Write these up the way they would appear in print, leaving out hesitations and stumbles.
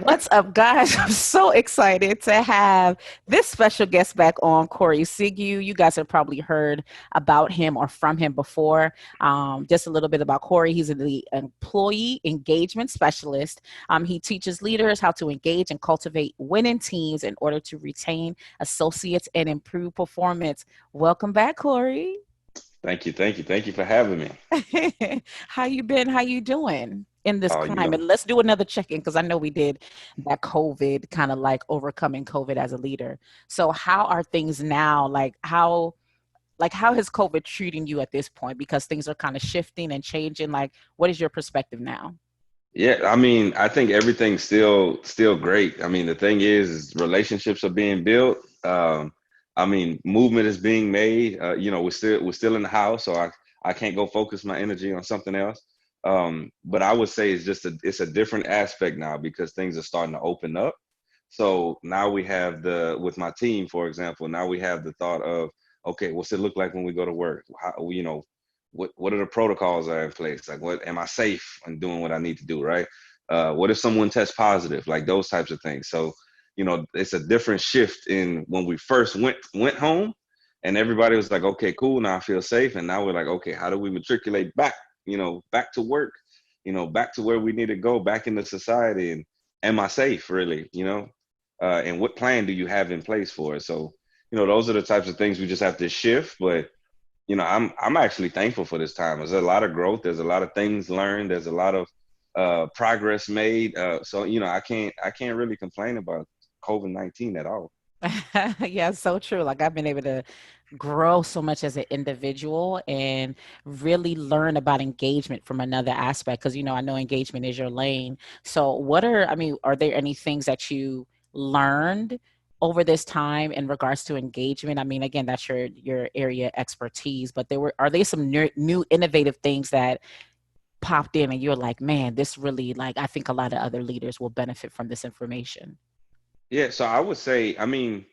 What's up, guys? I'm so excited to have this special guest back on, Corey Sigu. You guys have probably heard about him or from him before. Just a little bit about Corey. He's the employee engagement specialist. He teaches leaders how to engage and cultivate winning teams in order to retain associates and improve performance. Welcome back, Corey. Thank you, thank you, thank you for having me. How you been? How you doing in this Oh, climate? Let's do another check-in because I know we did that COVID kind of like overcoming COVID as a leader. So how are things now? Like how has COVID treating you at this point? Because things are kind of shifting and changing. Like, what is your perspective now? yeah. I mean, I think everything's still great. I mean, the thing is relationships are being built. I mean, movement is being made. We're still in the house, so I can't go focus my energy on something else. But I would say it's a different aspect now because things are starting to open up. So now we have with my team, for example, now we have the thought of, okay, what's it look like when we go to work? What are the protocols that are in place? Like, what am I safe in doing what I need to do, right? What if someone tests positive? Like those types of things. So, it's a different shift in when we first went home, and everybody was like, okay, cool, now I feel safe, and now we're like, okay, how do we matriculate back? Back to work. Back to where we need to go, back into society, and am I safe, really? And what plan do you have in place for it? So, those are the types of things we just have to shift, but I'm actually thankful for this time. There's a lot of growth. There's a lot of things learned. There's a lot of progress made. So I can't really complain about COVID-19 at all. Yeah, so true. Like I've been able to grow so much as an individual and really learn about engagement from another aspect because I know engagement is your lane. So are there any things that you learned over this time in regards to engagement? I mean, again, that's your area expertise, but are there some new innovative things that popped in and you're like, man, this really, like, I think a lot of other leaders will benefit from this information. Yeah, so I would say, I mean,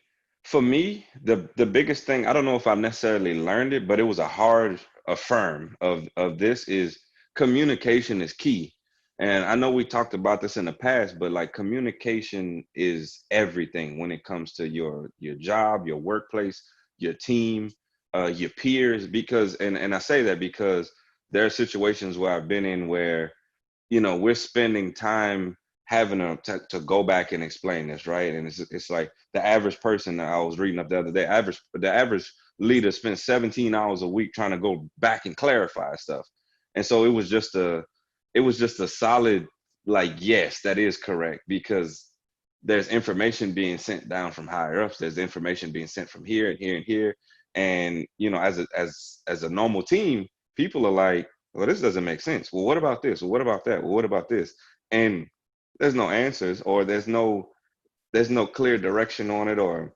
for me, the biggest thing, I don't know if I necessarily learned it, but it was a hard affirm of this is communication is key. And I know we talked about this in the past, but like communication is everything when it comes to your job, your workplace, your team, your peers, because and I say that because there are situations where I've been in where we're spending time having to go back and explain this, right? And it's like the average person that I was reading up the other day, the average leader spends 17 hours a week trying to go back and clarify stuff. And so it was just a solid, like, yes, that is correct, because there's information being sent down from higher ups, there's information being sent from here and here and here. And as a normal team, people are like, well, this doesn't make sense. Well, what about this? Well, what about that? Well, what about this? And there's no answers, or there's no clear direction on it, or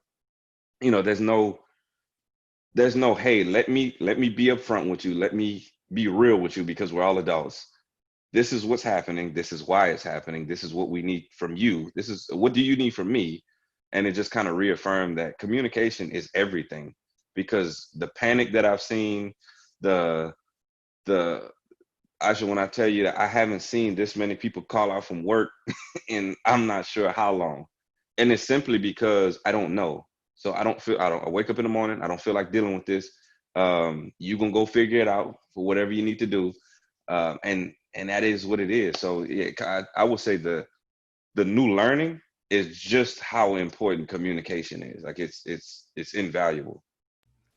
there's no, hey, let me be upfront with you, let me be real with you, because we're all adults. This is what's happening, this is why it's happening, this is what we need from you, this is what do you need from me. And it just kind of reaffirmed that communication is everything, because the panic that I've seen, the the actually, when I tell you that I haven't seen this many people call out from work and I'm not sure how long. And it's simply because I don't know. So I wake up in the morning, I don't feel like dealing with this. You gonna go figure it out for whatever you need to do. And that is what it is. So yeah, I would say the new learning is just how important communication is. Like it's invaluable.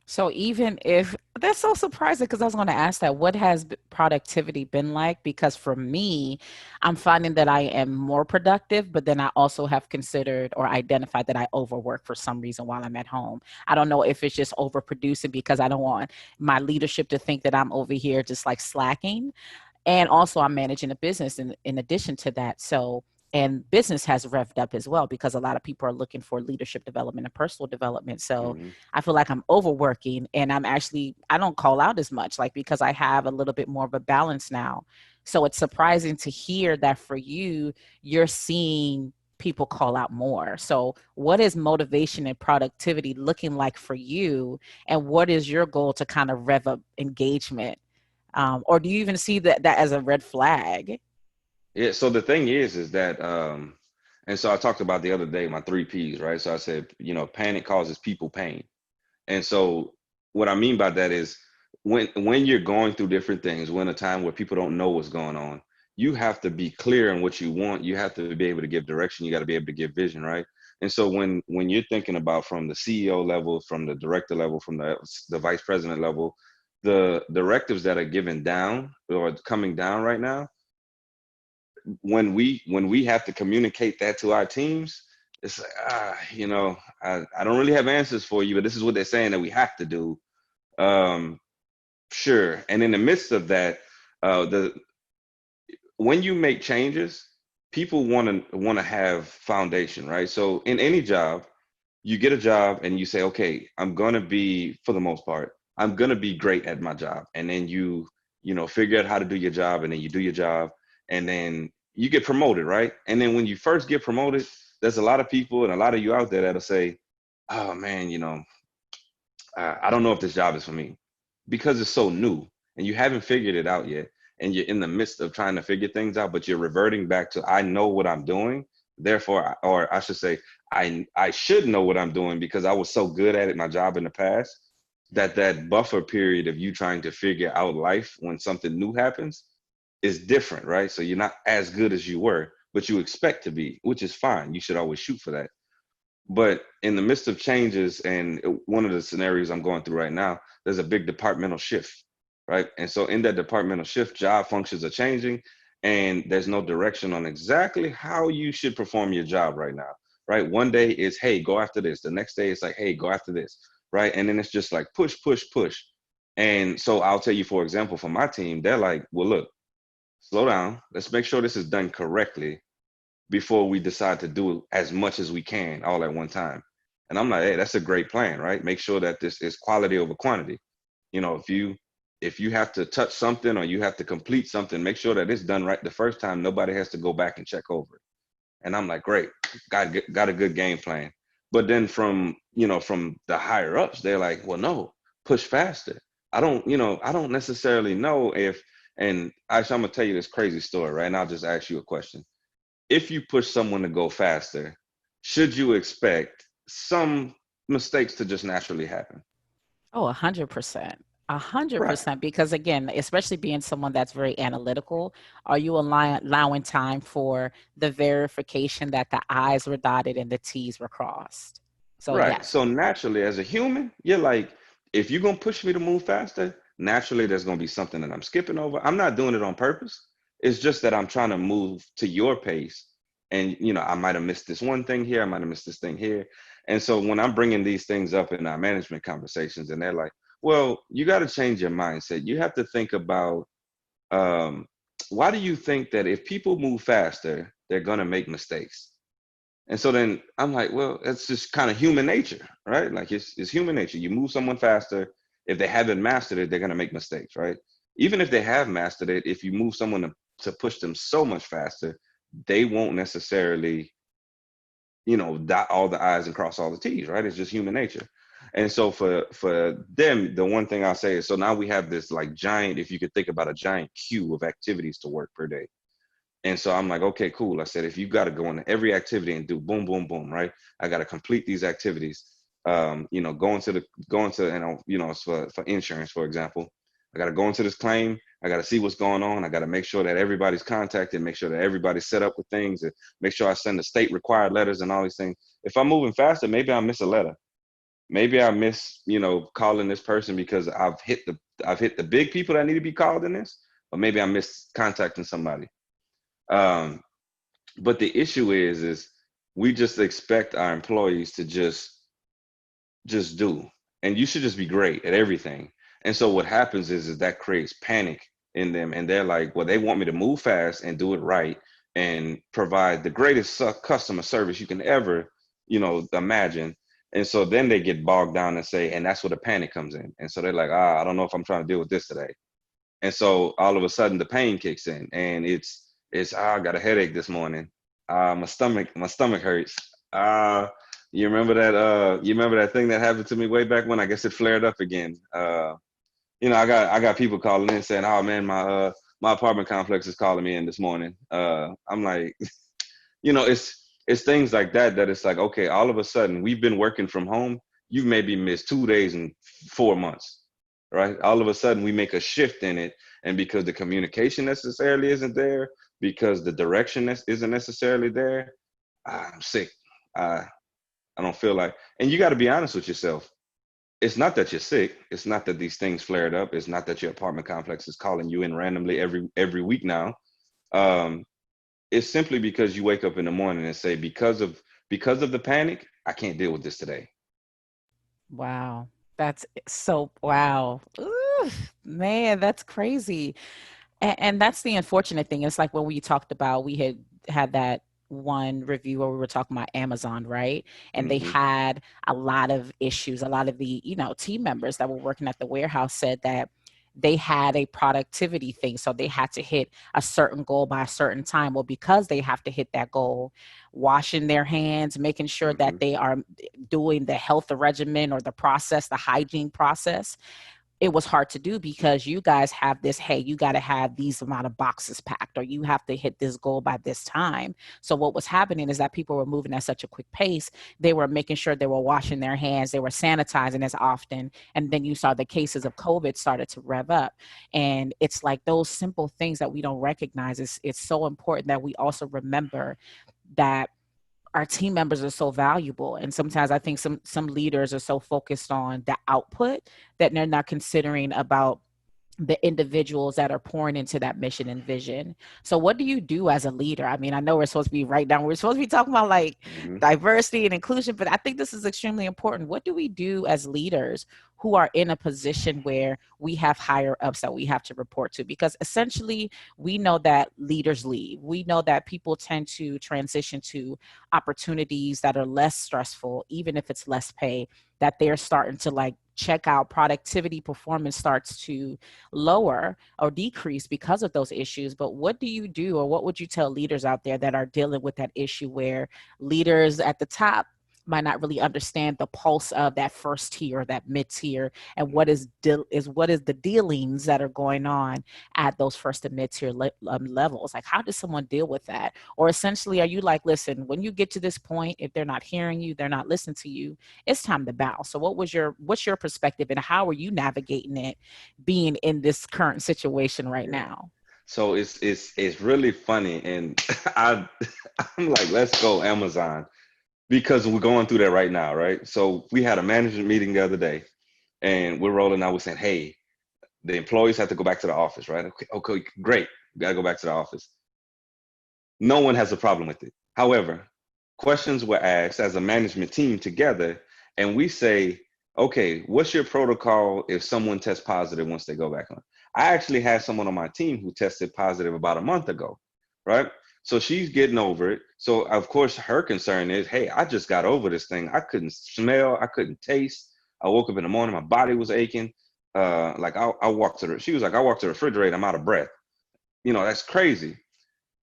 So even if that's so surprising, because I was going to ask that, what has productivity been like? Because for me, I'm finding that I am more productive, but then I also have considered or identified that I overwork for some reason while I'm at home. I don't know if it's just overproducing because I don't want my leadership to think that I'm over here just like slacking. And also I'm managing a business in addition to that. So, and business has revved up as well because a lot of people are looking for leadership development and personal development. So Hmm. I feel like I'm overworking and I don't call out as much, like, because I have a little bit more of a balance now. So it's surprising to hear that for you, you're seeing people call out more. So what is motivation and productivity looking like for you? And what is your goal to kind of rev up engagement? Or do you even see that as a red flag? Yeah. So the thing is that And so I talked about the other day my three P's, right? So I said, panic causes people pain. And so what I mean by that is when you're going through different things, when a time where people don't know what's going on, you have to be clear in what you want. You have to be able to give direction. You got to be able to give vision, right? And so when you're thinking about from the CEO level, from the director level, from the vice president level, the directives that are given down or coming down right now, when we have to communicate that to our teams, it's like I don't really have answers for you, but this is what they're saying that we have to do. um sure. And in the midst of that, the when you make changes, people want to have foundation, right? So in any job, you get a job and you say, okay, I'm going to be, for the most part, I'm going to be great at my job. And then you figure out how to do your job, and then you do your job, and then you get promoted, right? And then when you first get promoted, there's a lot of people and a lot of you out there that'll say, oh man, I don't know if this job is for me, because it's so new and you haven't figured it out yet. And you're in the midst of trying to figure things out, but you're reverting back to, I know what I'm doing. Therefore, or I should say, I should know what I'm doing because I was so good at it, my job in the past, that buffer period of you trying to figure out life when something new happens is different, right? So you're not as good as you were, but you expect to be, which is fine. You should always shoot for that. But in the midst of changes, and one of the scenarios I'm going through right now, there's a big departmental shift, right? And so in that departmental shift, job functions are changing, and there's no direction on exactly how you should perform your job right now, right? One day is, hey, go after this. The next day it's like, hey, go after this, right? And then it's just like push, push, push. And so I'll tell you, for example, for my team, they're like, well, look, slow down. Let's make sure this is done correctly before we decide to do as much as we can all at one time. And I'm like, hey, that's a great plan, right? Make sure that this is quality over quantity. If you have to touch something or you have to complete something, make sure that it's done right the first time. Nobody has to go back and check over it. And I'm like, great, got a good game plan. But then from the higher ups, they're like, well, no, push faster. I don't necessarily know if, and actually, I'm gonna tell you this crazy story, right? And I'll just ask you a question. If you push someone to go faster, should you expect some mistakes to just naturally happen? Oh, 100%. A hundred Right. percent. Because again, especially being someone that's very analytical, are you allowing time for the verification that the I's were dotted and the T's were crossed? So Right. yes. So naturally, as a human, you're like, if you're gonna push me to move faster, naturally there's gonna be something that I'm skipping over. I'm not doing it on purpose. It's just that I'm trying to move to your pace. And I might have missed this one thing here, I might have missed this thing here. And so when I'm bringing these things up in our management conversations, and they're like, well, you got to change your mindset. You have to think about, um, why do you think that if people move faster, they're gonna make mistakes? And so then I'm like, well, it's just kind of human nature, right? Like it's human nature. You move someone faster. If they haven't mastered it, they're going to make mistakes, right? Even if they have mastered it, if you move someone to push them so much faster, they won't necessarily, dot all the I's and cross all the T's, right? It's just human nature. And so for them, the one thing I'll say is, so now we have this like giant, if you could think about a giant queue of activities to work per day. And so I'm like, okay, cool. I said, if you got to go into every activity and do boom, boom, boom, right? I got to complete these activities. Going to, for insurance, for example, I got to go into this claim. I got to see what's going on. I got to make sure that everybody's contacted, make sure that everybody's set up with things, and make sure I send the state required letters and all these things. If I'm moving faster, maybe I miss a letter. Maybe I miss, calling this person because I've hit the big people that need to be called in this, or maybe I miss contacting somebody. Um, but the issue is we just expect our employees to just do, and you should just be great at everything. And so what happens is that creates panic in them, and they're like, well, they want me to move fast and do it right and provide the greatest customer service you can ever, imagine. And so then they get bogged down and say, and that's where the panic comes in. And so they're like, I don't know if I'm trying to deal with this today. And so all of a sudden the pain kicks in, and it's I got a headache this morning. My stomach hurts. Uh you remember that thing that happened to me way back when? I guess it flared up again. I got people calling in saying, oh man, my apartment complex is calling me in this morning. I'm like, it's It's things like that that it's like, okay, all of a sudden we've been working from home. You've maybe missed 2 days in 4 months, right? All of a sudden we make a shift in it. And because the communication necessarily isn't there, because the direction isn't necessarily there, I'm sick. I, I don't feel like, and you got to be honest with yourself. It's not that you're sick. It's not that these things flared up. It's not that your apartment complex is calling you in randomly every week now. Um, it's simply because you wake up in the morning and say, because of the panic, I can't deal with this today. Wow. That's so wow. Ooh, man, that's crazy. And that's the unfortunate thing. It's like when we talked about, we had that one review where we were talking about Amazon, right? And they Hmm. had a lot of issues. A lot of the, team members that were working at the warehouse said that they had a productivity thing. So they had to hit a certain goal by a certain time. Well, because they have to hit that goal, washing their hands, making sure that Hmm. they are doing the health regimen or the process, the hygiene process, it was hard to do because you guys have this, hey, you got to have these amount of boxes packed or you have to hit this goal by this time. So what was happening is that people were moving at such a quick pace. They were making sure they were washing their hands, they were sanitizing as often, and then you saw the cases of COVID started to rev up. And it's like those simple things that we don't recognize. It's so important that we also remember that our team members are so valuable, and sometimes I think some leaders are so focused on the output that they're not considering about the individuals that are pouring into that mission and vision. So what do you do as a leader? I mean, I know we're supposed to be right now, we're supposed to be talking about like Hmm. diversity and inclusion, but I think this is extremely important. What do we do as leaders who are in a position where we have higher ups that we have to report to? Because essentially we know that leaders leave. We know that people tend to transition to opportunities that are less stressful, even if it's less pay, that they're starting to like check out. Productivity performance starts to lower or decrease because of those issues. But what do you do, or what would you tell leaders out there that are dealing with that issue where leaders at the top might not really understand the pulse of that first tier, that mid tier, and what is the dealings that are going on at those first and mid tier levels? Like, how does someone deal with that? Or essentially, are you like, listen, when you get to this point, if they're not hearing you, they're not listening to you, it's time to bow. So, what's your perspective, and how are you navigating it, being in this current situation right Yeah. now? So it's really funny, and I I'm like, let's go Amazon because we're going through that right now, right? So we had a management meeting the other day, and we're rolling out. We're saying, hey, the employees have to go back to the office, right? Okay, okay, great. We got to go back to the office. No one has a problem with it. However, questions were asked as a management team together, and we say, okay, what's your protocol if someone tests positive once they go back on? I actually had someone on my team who tested positive about a month ago, right? So she's getting over it. So, of course, her concern is, hey, I just got over this thing. I couldn't smell, I couldn't taste. I woke up in the morning, my body was aching. Like I walked to the, she was like, I walked to the refrigerator, I'm out of breath. That's crazy.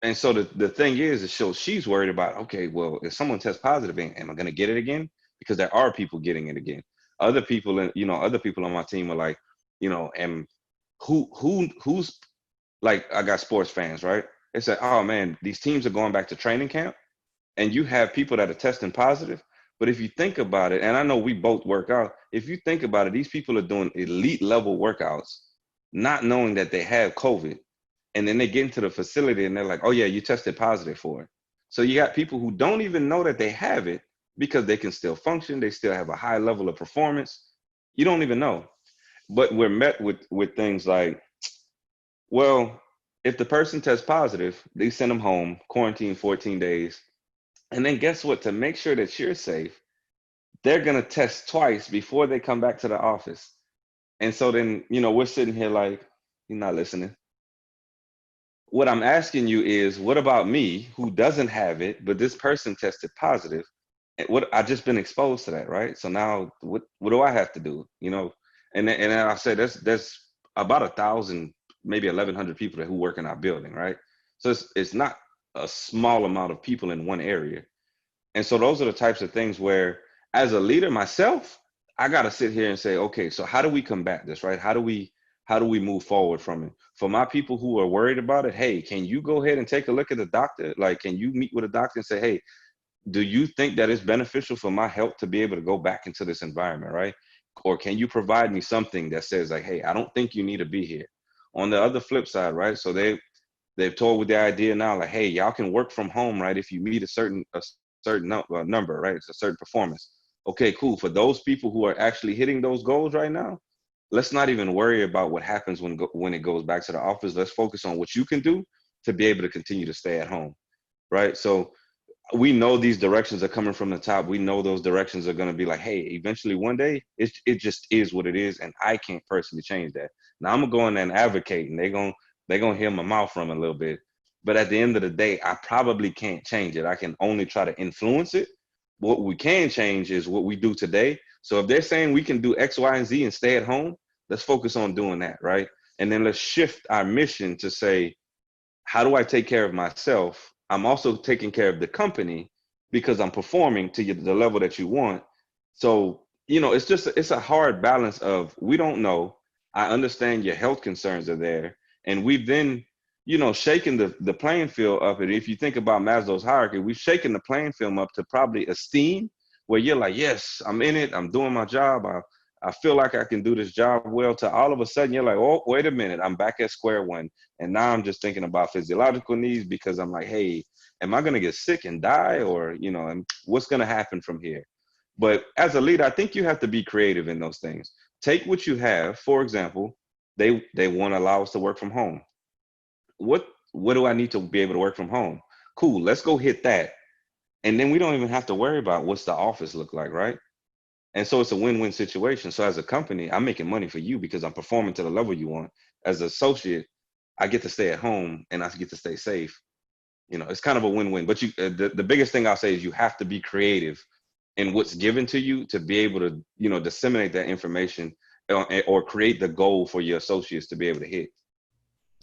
And so the thing is so she's worried about, okay, well, if someone tests positive, am I going to get it again? Because there are people getting it again. Other people, other people on my team are like, and who's like, I got sports fans, right? They say, oh man, these teams are going back to training camp, and you have people that are testing positive. But if you think about it, and I know we both work out, if you think about it, these people are doing elite level workouts, not knowing that they have COVID, and then they get into the facility and they're like, oh yeah, you tested positive for it. So you got people who don't even know that they have it because they can still function, they still have a high level of performance. You don't even know. But we're met with things like, well, if the person tests positive, they send them home, quarantine 14 days. And then guess what? To make sure that you're safe, they're gonna test twice before they come back to the office. And so then, we're sitting here like, you're not listening. What I'm asking you is, what about me who doesn't have it, but this person tested positive? And what I just been exposed to that, right? So now, what do I have to do? And then I said there's about 1,000, maybe 1,100 people who work in our building, right? So it's not a small amount of people in one area. And so those are the types of things where, as a leader myself, I got to sit here and say, okay, so how do we combat this, right? How do we move forward from it? For my people who are worried about it, hey, can you go ahead and take a look at the doctor? Like, can you meet with a doctor and say, hey, do you think that it's beneficial for my health to be able to go back into this environment, right? Or can you provide me something that says like, hey, I don't think you need to be here. On the other flip side, right? So they've told with the idea now, like, hey, y'all can work from home, right? If you meet a certain number, right? It's a certain performance. Okay, cool. For those people who are actually hitting those goals right now, let's not even worry about what happens when it goes back to the office. Let's focus on what you can do to be able to continue to stay at home, right? So we know these directions are coming from the top. We know those directions are going to be like, hey, eventually one day it just is what it is, and I can't personally change that. Now I'm gonna go in there and advocate, and they're gonna hear my mouth from a little bit. But at the end of the day, I probably can't change it. I can only try to influence it. What we can change is what we do today. So if they're saying we can do X, Y, and Z and stay at home, let's focus on doing that, right? And then let's shift our mission to say, how do I take care of myself? I'm also taking care of the company because I'm performing to the level that you want. So, it's a hard balance of we don't know. I understand your health concerns are there. And we've then, shaken the playing field up. And if you think about Maslow's hierarchy, we've shaken the playing field up to probably esteem where you're like, yes, I'm in it. I'm doing my job. I feel like I can do this job well. To all of a sudden, you're like, oh, wait a minute. I'm back at square one. And now I'm just thinking about physiological needs because I'm like, hey, am I going to get sick and die? Or, what's going to happen from here? But as a leader, I think you have to be creative in those things. Take what you have. For example, they want to allow us to work from home. What do I need to be able to work from home? Cool, let's go hit that. And then we don't even have to worry about what's the office look like, right? And so it's a win-win situation. So as a company, I'm making money for you because I'm performing to the level you want. As an associate, I get to stay at home and I get to stay safe. It's kind of a win-win. But the biggest thing I'll say is you have to be creative in what's given to you to be able to, disseminate that information or create the goal for your associates to be able to hit.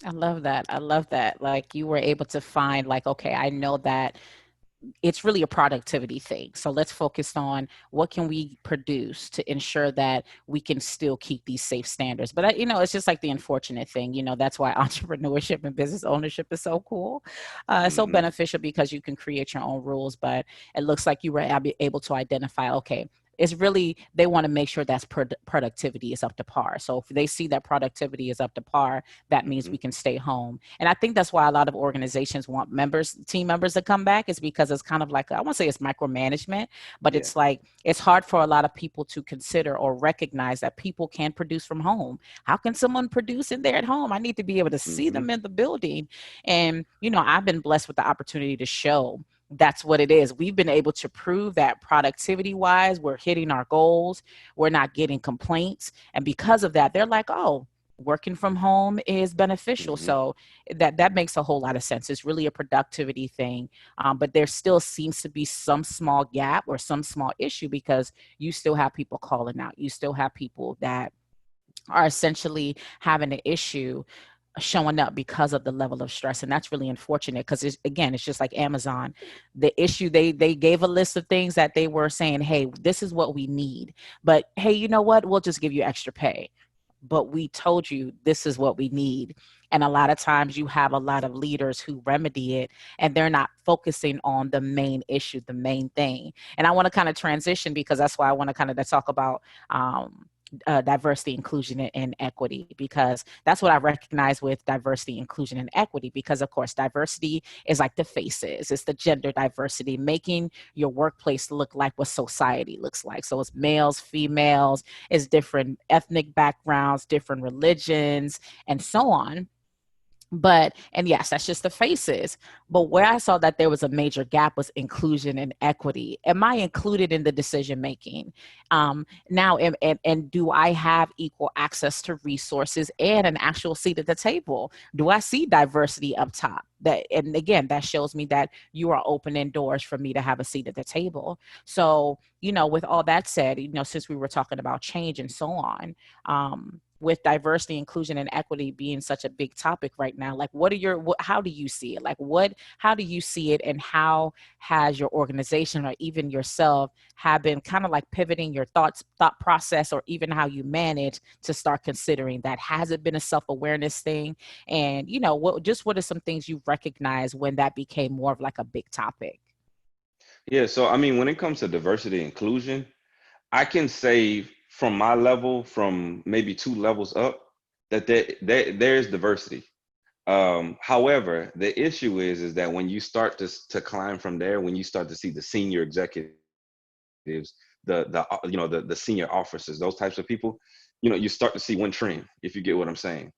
I love that. I love that. Like you were able to find like, okay, I know that it's really a productivity thing. So let's focus on what can we produce to ensure that we can still keep these safe standards. But it's just like the unfortunate thing. That's why entrepreneurship and business ownership is so cool. It's so Hmm. beneficial because you can create your own rules. But it looks like you were able to identify, okay, it's really they want to make sure that's productivity is up to par. So if they see that productivity is up to par, that means Hmm. we can stay home. And I think that's why a lot of organizations want team members to come back, is because it's kind of like, I won't say it's micromanagement, but Yeah. it's like it's hard for a lot of people to consider or recognize that people can produce from home. How can someone produce in there at home? I need to be able to see Hmm. them in the building. And I've been blessed with the opportunity to show that's what it is. We've been able to prove that productivity wise, we're hitting our goals, we're not getting complaints. And because of that, they're like, oh, working from home is beneficial. Hmm. So that makes a whole lot of sense. It's really a productivity thing. But there still seems to be some small gap or some small issue because you still have people calling out. You still have people that are essentially having an issue showing up because of the level of stress, and that's really unfortunate because it's just like Amazon. The issue, they gave a list of things that they were saying, hey, this is what we need, but hey, you know what, we'll just give you extra pay, but we told you this is what we need. And a lot of times you have a lot of leaders who remedy it and they're not focusing on the main issue, the main thing. And I want to kind of transition because that's why I want to kind of talk about diversity, inclusion, and equity, because that's what I recognize with diversity, inclusion, and equity. Because, of course, diversity is like the faces, it's the gender diversity, making your workplace look like what society looks like. So it's males, females, it's different ethnic backgrounds, different religions, and so on. But and yes, that's just the faces. But where I saw that there was a major gap was inclusion and equity. Am I included in the decision making? Now, and do I have equal access to resources and an actual seat at the table? Do I see diversity up top? That, and again, that shows me that you are opening doors for me to have a seat at the table. So, with all that said, since we were talking about change and so on, with diversity, inclusion, and equity being such a big topic right now, like how do you see it? Like how do you see it, and how has your organization or even yourself have been kind of like pivoting your thought process, or even how you manage to start considering that? Has it been a self-awareness thing? And what are some things you recognize when that became more of like a big topic? Yeah, so I mean, when it comes to diversity and inclusion, I can say from my level, from maybe two levels up, that there is diversity. However, the issue is that when you start to climb from there, when you start to see the senior executives, the the senior officers, those types of people, you start to see one trend, if you get what I'm saying.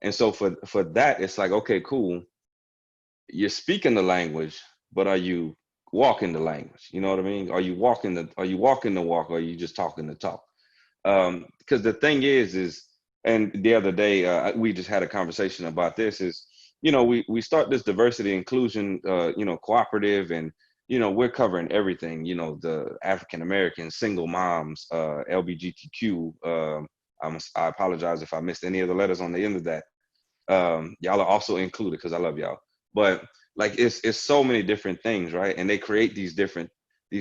And so for that, it's like, okay, cool, you're speaking the language, but are you walking the language? You know what I mean? Are you walking the walk, or are you just talking the talk? Because the thing is, and the other day we just had a conversation about this. Is we start this diversity inclusion, cooperative, and we're covering everything. The African American, single moms, LBGTQ. I apologize if I missed any of the letters on the end of that. Y'all are also included because I love y'all. But like it's so many different things, right? And they create these different I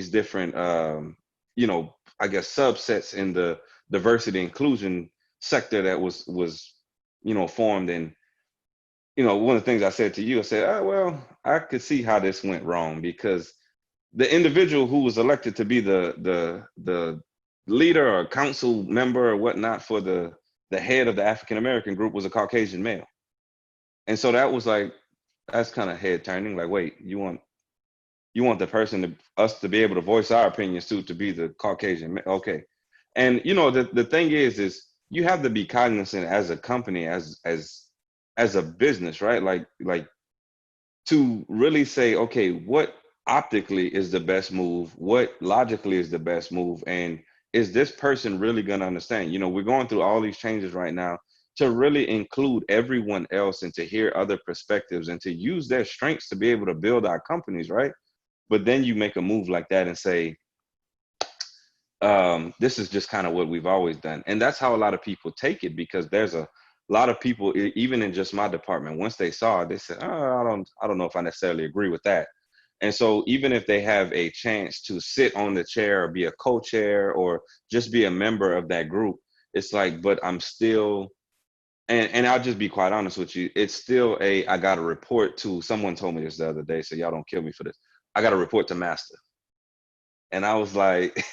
guess subsets in the diversity inclusion sector that was formed. And one of the things I said to you, I said, oh, well, I could see how this went wrong, because the individual who was elected to be the leader or council member or whatnot for the head of the African American group was a Caucasian male. And so that was like, that's kind of head turning. Like, wait, you want the person us to be able to voice our opinions too, to be the Caucasian okay. And the thing is you have to be cognizant as a company, as a business, right? Like to really say, okay, what optically is the best move, what logically is the best move, and is this person really going to understand? We're going through all these changes right now to really include everyone else and to hear other perspectives and to use their strengths to be able to build our companies, right? But then you make a move like that and say, this is just kind of what we've always done. And that's how a lot of people take it, because there's a lot of people, even in just my department, once they saw it, they said, oh, I don't know if I necessarily agree with that. And so even if they have a chance to sit on the chair or be a co-chair or just be a member of that group, it's like, but I'm still, and I'll just be quite honest with you, it's still I got to report to, someone told me this the other day, so y'all don't kill me for this. I got to report to master. And I was like,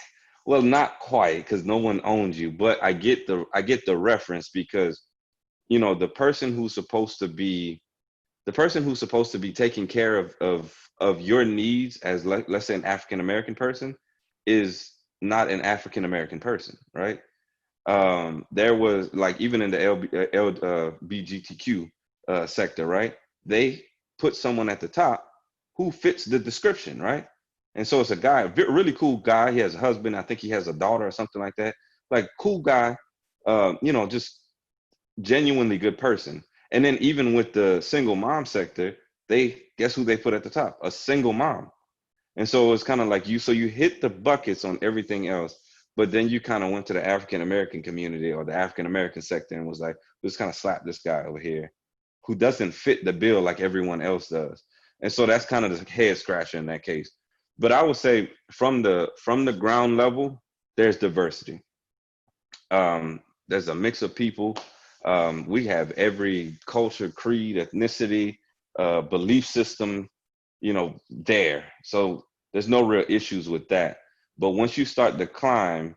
well, not quite, because no one owns you, but I get the reference, because the person who's supposed to be taking care of your needs as, let's say, an African American person is not an African American person, right? There was, like, even in the BGTQ sector, right? They put someone at the top who fits the description, right? And so it's a guy, a really cool guy. He has a husband. I think he has a daughter or something like that. Like, cool guy, just genuinely good person. And then even with the single mom sector, they guess who they put at the top? A single mom. And so it's kind of like so you hit the buckets on everything else, but then you kind of went to the African American community or the African American sector and was like, let's kind of slap this guy over here who doesn't fit the bill like everyone else does. And so that's kind of the head scratcher in that case. But I would say from the ground level, there's diversity. There's a mix of people. We have every culture, creed, ethnicity, belief system, there. So there's no real issues with that. But once you start to climb,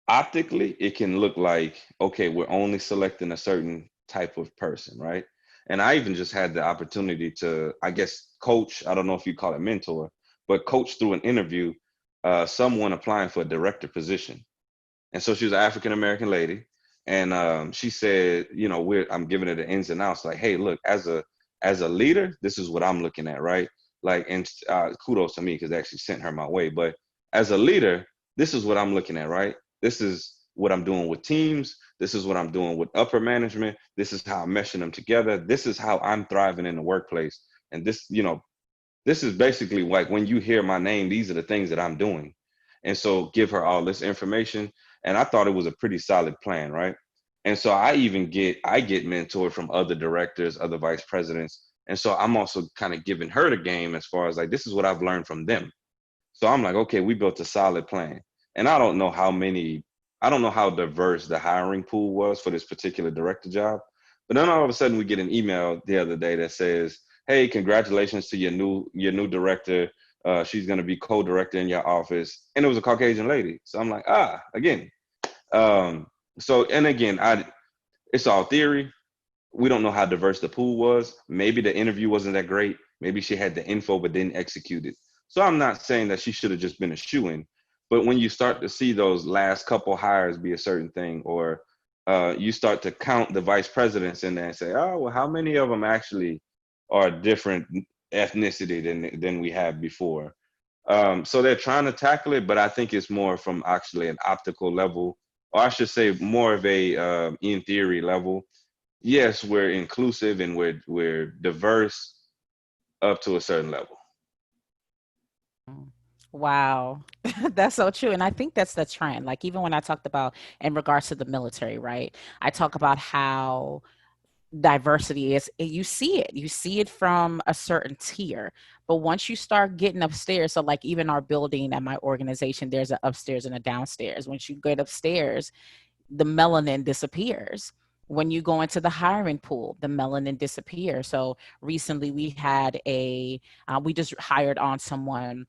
optically, it can look like, okay, we're only selecting a certain type of person, right? And I even just had the opportunity to, I guess, coach. I don't know if you call it mentor, but coach through an interview, someone applying for a director position. And so she was an African American lady, and she said, I'm giving her the ins and outs. Like, hey, look, as a leader, this is what I'm looking at, right? Like, and kudos to me because they actually sent her my way. But as a leader, this is what I'm looking at, right? This is what I'm doing with teams. This is what I'm doing with upper management. This is how I'm meshing them together. This is how I'm thriving in the workplace. And this is basically like, when you hear my name, these are the things that I'm doing. And so give her all this information. And I thought it was a pretty solid plan, right? And so I get mentored from other directors, other vice presidents. And so I'm also kind of giving her the game as far as, like, this is what I've learned from them. So I'm like, okay, we built a solid plan. And I don't know how diverse the hiring pool was for this particular director job. But then all of a sudden we get an email the other day that says, hey, congratulations to your new director. She's going to be co-director in your office. And it was a Caucasian lady. So I'm like, again. So, and again, it's all theory. We don't know how diverse the pool was. Maybe the interview wasn't that great. Maybe she had the info but didn't execute it. So I'm not saying that she should have just been a shoo-in. But when you start to see those last couple hires be a certain thing, or you start to count the vice presidents in there and say, oh, well, how many of them actually are different ethnicity than we had before? So they're trying to tackle it, but I think it's more from actually an optical level, or I should say more of a in theory level. Yes, we're inclusive and we're diverse up to a certain level. Mm. Wow. That's so true. And I think that's the trend. Like even when I talked about in regards to the military, right? I talk about how diversity is you see it from a certain tier, but once you start getting upstairs, so like even our building at my organization, there's an upstairs and a downstairs. Once you get upstairs, the melanin disappears. When you go into the hiring pool, the melanin disappears. So recently we had we just hired on someone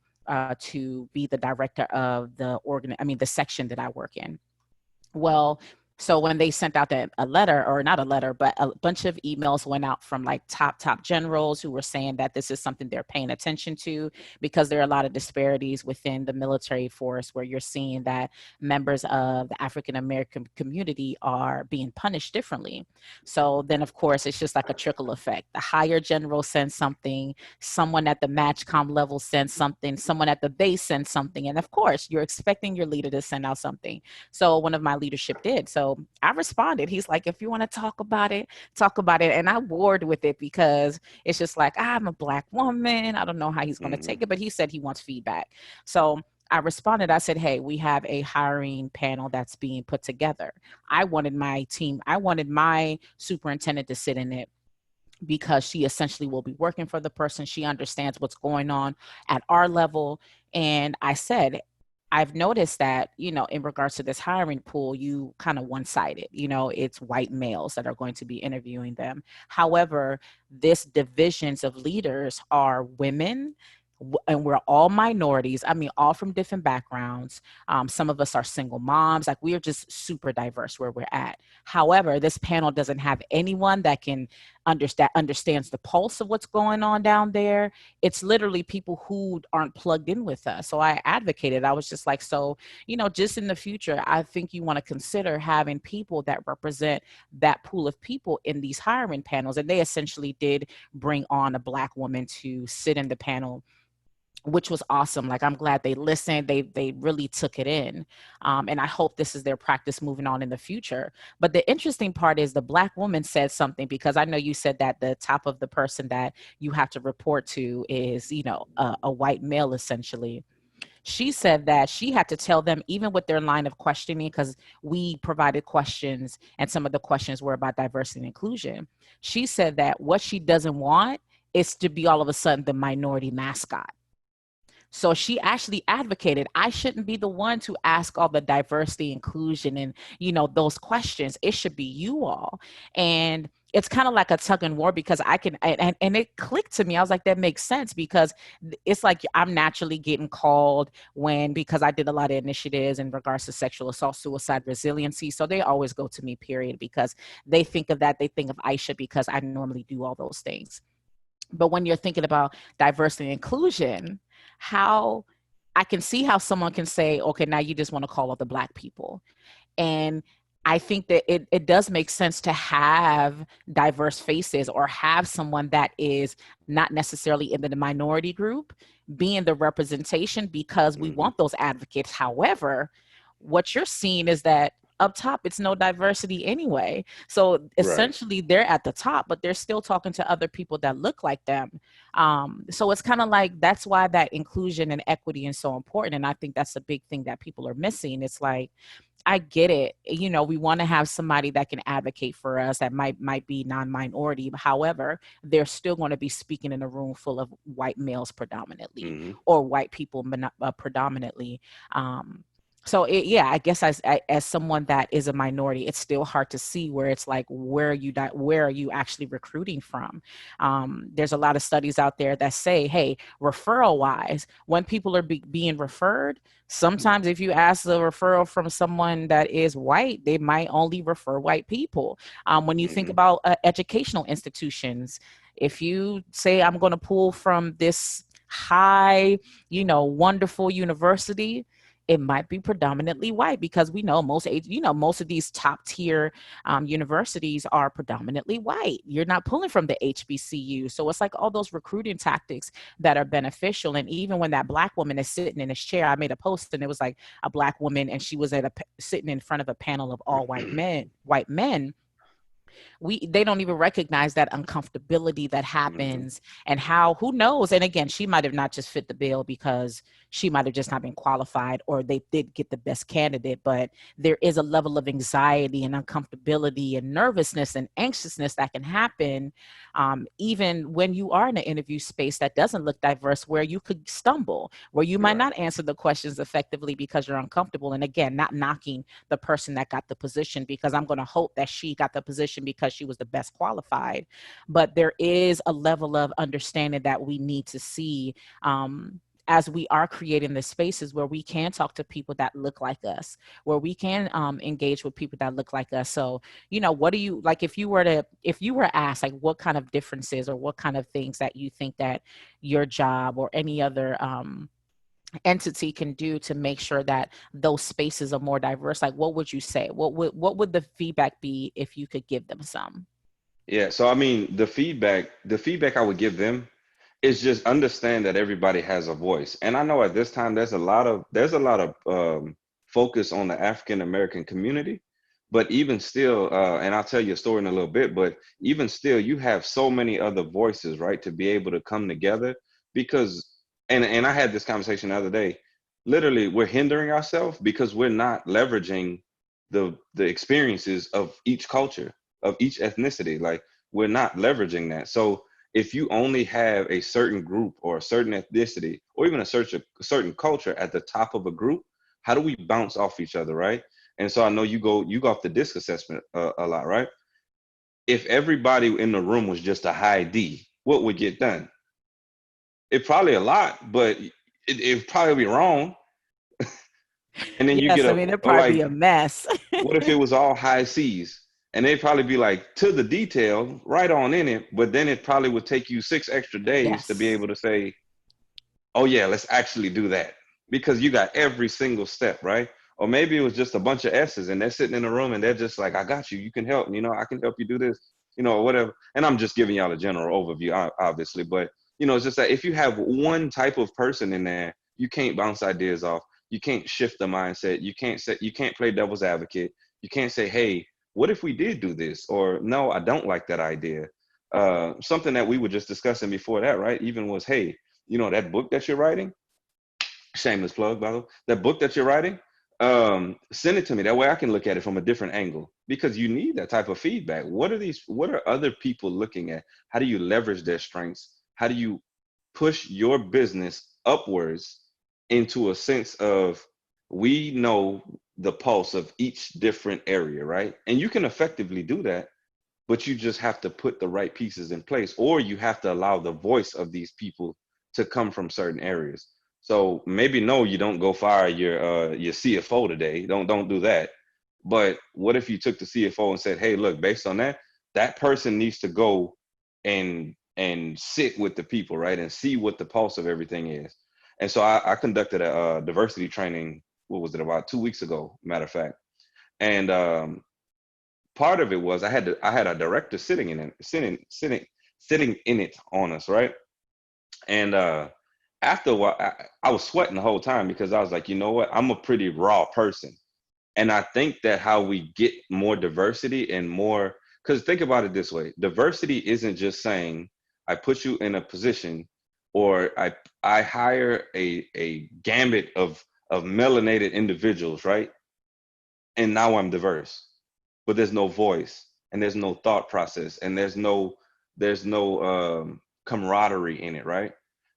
to be the director of the section that I work in. Well, so when they sent out a letter, or not a letter, but a bunch of emails went out from like top generals who were saying that this is something they're paying attention to, because there are a lot of disparities within the military force where you're seeing that members of the African American community are being punished differently. So then, of course, it's just like a trickle effect. The higher general sends something, someone at the matchcom level sends something, someone at the base sends something, and of course, you're expecting your leader to send out something. So one of my leadership did. So I responded. He's like, if you want to talk about it, talk about it. And I warred with it because it's just like, I'm a Black woman. I don't know how he's going to Hmm. take it, but he said he wants feedback. So I responded. I said, hey, we have a hiring panel that's being put together. I wanted my superintendent to sit in it because she essentially will be working for the person. She understands what's going on at our level. And I said, I've noticed that, in regards to this hiring pool, you kind of one sided, it's white males that are going to be interviewing them. However, this divisions of leaders are women. And we're all minorities. I mean, all from different backgrounds. Some of us are single moms. Like, we are just super diverse where we're at. However, this panel doesn't have anyone that can understands the pulse of what's going on down there. It's literally people who aren't plugged in with us. So I advocated. I was just like, so, just in the future, I think you want to consider having people that represent that pool of people in these hiring panels. And they essentially did bring on a Black woman to sit in the panel, which was awesome. Like, I'm glad they listened. They really took it in. And I hope this is their practice moving on in the future. But the interesting part is the Black woman said something, because I know you said that the top of the person that you have to report to is, a white male, essentially. She said that she had to tell them, even with their line of questioning, because we provided questions and some of the questions were about diversity and inclusion. She said that what she doesn't want is to be all of a sudden the minority mascot. So she actually advocated, I shouldn't be the one to ask all the diversity, inclusion, and, those questions. It should be you all. And it's kind of like a tug and war, because and it clicked to me. I was like, that makes sense, because it's like I'm naturally getting called because I did a lot of initiatives in regards to sexual assault, suicide, resiliency. So they always go to me, period, because they think of that. They think of Aisha because I normally do all those things. But when you're thinking about diversity and inclusion, how I can see how someone can say, okay, now you just want to call out the Black people. And I think that it does make sense to have diverse faces, or have someone that is not necessarily in the minority group being the representation, because we Hmm. want those advocates. However, what you're seeing is that up top, it's no diversity anyway. So Right. essentially, they're at the top, but they're still talking to other people that look like them. So it's kind of like, that's why that inclusion and equity is so important. And I think that's a big thing that people are missing. It's like, I get it. We want to have somebody that can advocate for us that might be non-minority. However, they're still going to be speaking in a room full of white males predominantly, Hmm. or white people predominantly. Um, So yeah, I guess as someone that is a minority, it's still hard to see where it's like where are you actually recruiting from? There's a lot of studies out there that say, hey, referral wise, when people are being referred, sometimes if you ask a referral from someone that is white, they might only refer white people. When you think Hmm. about educational institutions, if you say I'm going to pull from this high, wonderful university, it might be predominantly white because we know most of these top tier universities are predominantly white. You're not pulling from the HBCU, so it's like all those recruiting tactics that are beneficial. And even when that black woman is sitting in this chair, I made a post and it was like a black woman and she was sitting in front of a panel of all white men. They don't even recognize that uncomfortability that Hmm. happens, and how, who knows, and again, she might have not just fit the bill because she might have just not been qualified, or they did get the best candidate, but there is a level of anxiety and uncomfortability and nervousness and anxiousness that can happen, even when you are in an interview space that doesn't look diverse, where you could stumble, where you might Right. not answer the questions effectively because you're uncomfortable. And again, not knocking the person that got the position, because I'm going to hope that she got the position because she was the best qualified. But there is a level of understanding that we need to see, as we are creating the spaces where we can talk to people that look like us, where we can engage with people that look like us. So, what do you like, if you were asked, like, what kind of differences or what kind of things that you think that your job or any other entity can do to make sure that those spaces are more diverse, like, what would you say? What would the feedback be if you could give them some? Yeah. So I mean, the feedback I would give them is just understand that everybody has a voice. And I know at this time there's a lot of focus on the African American community, but even still, and I'll tell you a story in a little bit, but even still, you have so many other voices, right, to be able to come together because, and I had this conversation the other day. Literally, we're hindering ourselves because we're not leveraging the experiences of each culture, of each ethnicity. Like, we're not leveraging that. So if you only have a certain group or a certain ethnicity or even a certain culture at the top of a group, how do we bounce off each other, right? And so I know you go off the disc assessment a lot, right? If everybody in the room was just a high D, what would get done? It probably a lot, but it'd probably be wrong. And then you get Yes, I a mean, it'd or probably be like, a mess. what if it was all high C's? And they'd probably be like to the detail, right on in it, but then it probably would take you 6 extra days to be Yes. able to say, oh yeah, let's actually do that, because you got every single step, right? Or maybe it was just a bunch of S's and they're sitting in the room and they're just like, I got you, you can help, I can help you do this, or whatever. And I'm just giving y'all a general overview, obviously, but it's just that if you have one type of person in there, you can't bounce ideas off, you can't shift the mindset, you can't play devil's advocate, you can't say, hey, what if we did do this, or no, I don't like that idea. Something that we were just discussing before that, right, even was, hey, that book that you're writing, shameless plug, by the way, that book that you're writing, send it to me. That way I can look at it from a different angle, because you need that type of feedback. What are other people looking at? How do you leverage their strengths? How do you push your business upwards into a sense of, we know the pulse of each different area, right? And you can effectively do that, but you just have to put the right pieces in place, or you have to allow the voice of these people to come from certain areas. So maybe, no, you don't go fire your CFO today, don't do that. But what if you took the CFO and said, hey, look, based on that person needs to go and sit with the people, right, and see what the pulse of everything is. And so I conducted a diversity training, what was it, about 2 weeks ago, matter of fact. And part of it was, I had a director sitting in it on us, right? And after a while, I was sweating the whole time, because I was like, you know what, I'm a pretty raw person. And I think that how we get more diversity and more, because think about it this way, diversity isn't just saying, I put you in a position, or I hire a gambit of melanated individuals, right? And now I'm diverse, but there's no voice, and there's no thought process, and there's no camaraderie in it, right?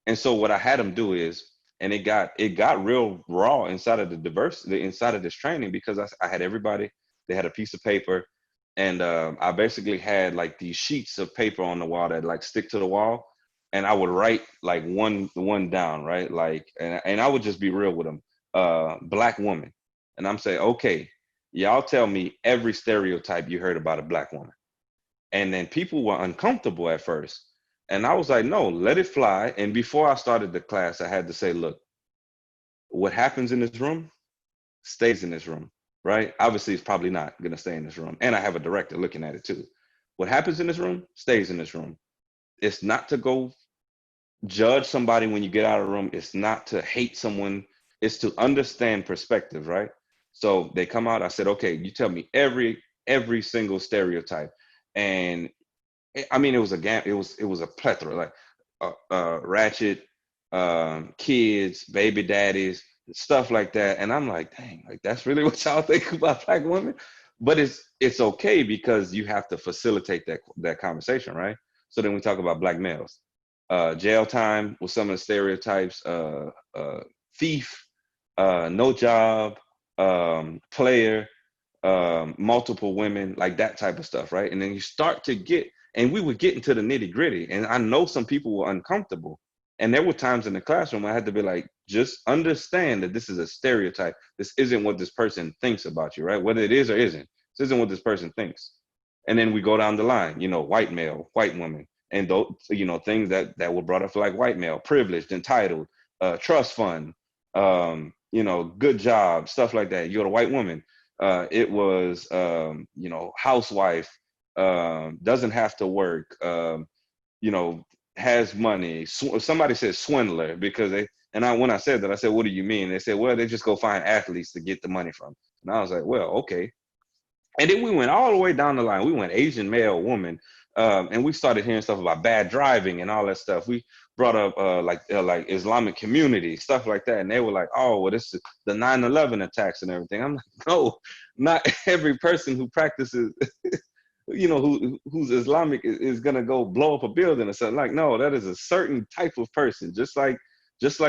And so what I had him do is, And it got real raw inside of the diversity inside of this training because I had everybody. They had a piece of paper, and I basically had like these sheets of paper on the wall that like stick to the wall, and I would write like one down, right? Like, and I would just be real with them. Black woman, and I'm saying, okay, y'all tell me every stereotype you heard about a black woman. And then people were uncomfortable at first. And I was like, no, let it fly. And before I started the class, I had to say, look, what happens in this room stays in this room, right? Obviously, it's probably not going to stay in this room. And I have a director looking at it too. What happens in this room stays in this room. It's not to go judge somebody when you get out of the room. It's not to hate someone. It's to understand perspective, right? So they come out. I said, okay, you tell me every single stereotype, and I mean, it was a it was a plethora, like ratchet, kids, baby daddies, stuff like that. And I'm like, dang, like that's really what y'all think about black women. But it's okay because you have to facilitate that conversation, right? So then we talk about black males, jail time with some of the stereotypes, thief, no job, player, multiple women, like that type of stuff, right? And then you start to get, and we would get into the nitty gritty. And I know some people were uncomfortable. And there were times in the classroom I had to be like, just understand that this is a stereotype. This isn't what this person thinks about you, right? Whether it is or isn't, this isn't what this person thinks. And then we go down the line, white male, white woman, and those, things that were brought up for like white male, privileged, entitled, trust fund, good job, stuff like that. You're a white woman, it was housewife, doesn't have to work, you know has money. Somebody said swindler because when I said that, I said, what do you mean? They said, well, they just go find athletes to get the money from. And I was like, well, okay. And then we went all the way down the line. We went Asian male, woman, and we started hearing stuff about bad driving and all that stuff. We brought up like Islamic community, stuff like that, and they were like, "Oh, well, this is the 9/11 attacks and everything." I'm like, "No, not every person who practices, who's Islamic is gonna go blow up a building or something. Like, no, that is a certain type of person. Just like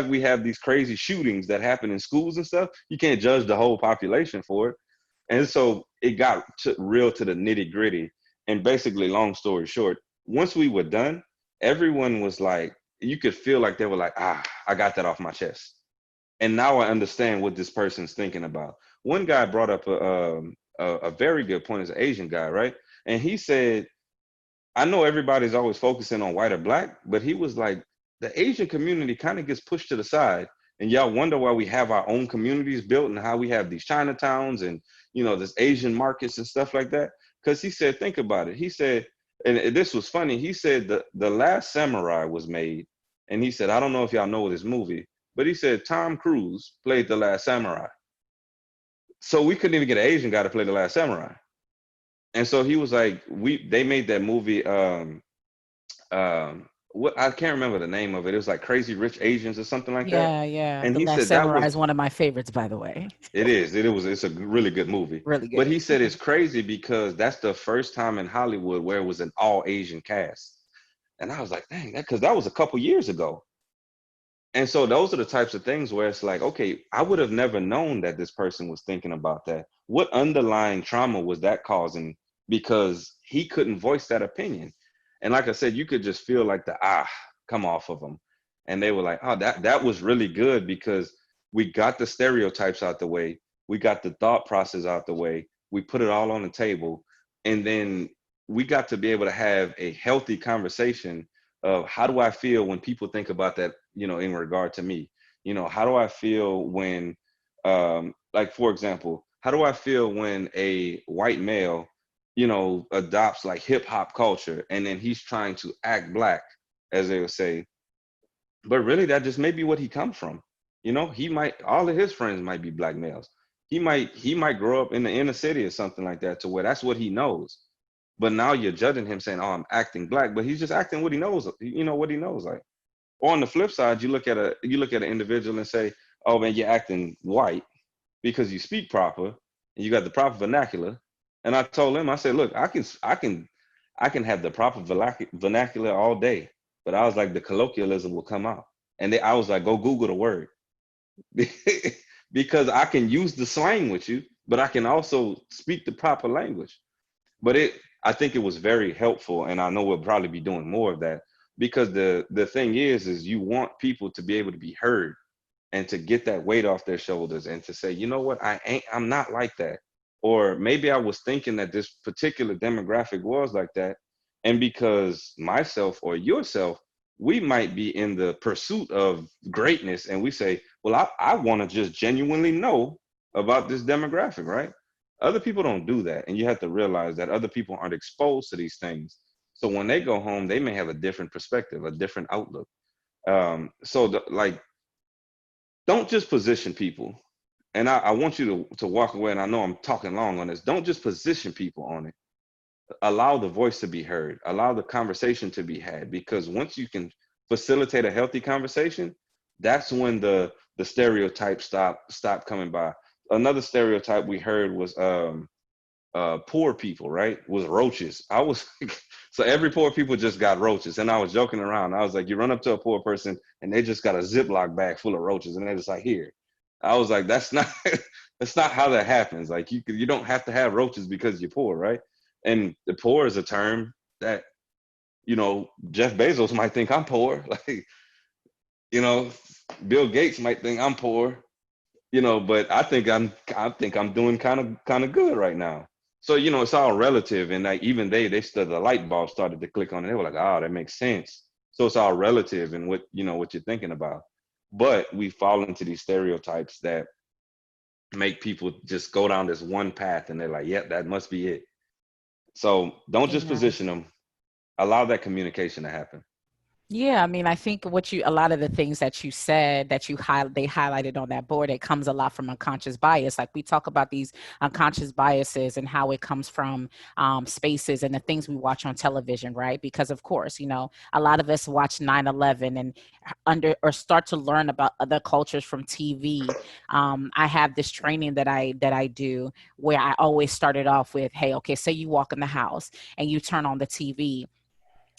we have these crazy shootings that happen in schools and stuff. You can't judge the whole population for it." And so it got real to the nitty gritty. And basically, long story short, once we were done, everyone was like, you could feel like they were like, I got that off my chest. And now I understand what this person's thinking about. One guy brought up a very good point as an Asian guy, right? And he said, I know everybody's always focusing on white or black, but he was like, the Asian community kind of gets pushed to the side. And y'all wonder why we have our own communities built and how we have these Chinatowns and, this Asian markets and stuff like that. Because he said, think about it. He said, and this was funny. He said the Last Samurai was made. And he said, I don't know if y'all know this movie, but he said Tom Cruise played the Last Samurai. So we couldn't even get an Asian guy to play the Last Samurai. And so he was like, they made that movie. What, I can't remember the name of it. It was like Crazy Rich Asians or something like that. Yeah, yeah. And The he Last said that Samurai was is one of my favorites, by the way. it's a really good movie. Really But good. he said it's crazy because that's the first time in Hollywood where it was an all Asian cast. And I was like, dang, because that was a couple years ago. And so those are the types of things where it's like, okay, I would have never known that this person was thinking about that. What underlying trauma was that causing? Because he couldn't voice that opinion. And like I said, you could just feel like the come off of them. And they were like, oh, that was really good because we got the stereotypes out the way, we got the thought process out the way, we put it all on the table, and then we got to be able to have a healthy conversation of how do I feel when people think about that, in regard to me. How do I feel when, like, for example, how do I feel when a white male, adopts like hip hop culture and then he's trying to act black, as they would say, but really that just may be what he comes from. He might, all of his friends might be black males. He might grow up in the inner city or something like that to where that's what he knows. But now you're judging him saying, oh, I'm acting black, but he's just acting what he knows, what he knows like. Or on the flip side, you look at an individual and say, oh man, you're acting white because you speak proper and you got the proper vernacular. And I told him, I said, look, I can have the proper vernacular all day, but I was like, the colloquialism will come out. And I was like, go Google the word. because I can use the slang with you, but I can also speak the proper language. But I think it was very helpful, and I know we'll probably be doing more of that because the thing is you want people to be able to be heard and to get that weight off their shoulders and to say, you know what, I'm not like that. Or maybe I was thinking that this particular demographic was like that. And because myself or yourself, we might be in the pursuit of greatness and we say, well, I want to just genuinely know about this demographic, right? Other people don't do that. And you have to realize that other people aren't exposed to these things. So when they go home, they may have a different perspective, a different outlook. Like, don't just position people. And I want you to walk away. And I know I'm talking long on this. Don't just position people on it. Allow the voice to be heard. Allow the conversation to be had. Because once you can facilitate a healthy conversation, that's when the stereotypes stop coming by. Another stereotype we heard was poor people, right? Was roaches. I was so every poor people just got roaches. And I was joking around. I was like, you run up to a poor person and they just got a Ziploc bag full of roaches and they're just like, here. I was like, that's not that's not how that happens. Like you don't have to have roaches because you're poor, right? And the poor is a term that, Jeff Bezos might think I'm poor. Like, you know, Bill Gates might think I'm poor, but I think I'm doing kind of good right now. So it's all relative, and like even the light bulb started to click on it. They were like, oh, that makes sense. So it's all relative and what you're thinking about. But we fall into these stereotypes that make people just go down this one path, and they're like, yep, that must be it. So don't just Yeah. position them. Allow that communication to happen. Yeah, I mean, I think a lot of the things that you said that they highlighted on that board, it comes a lot from unconscious bias. Like we talk about these unconscious biases and how it comes from spaces and the things we watch on television, right? Because of course, a lot of us watch 9/11 and under or start to learn about other cultures from TV. I have this training that I do where I always started off with, hey, okay, say you walk in the house and you turn on the TV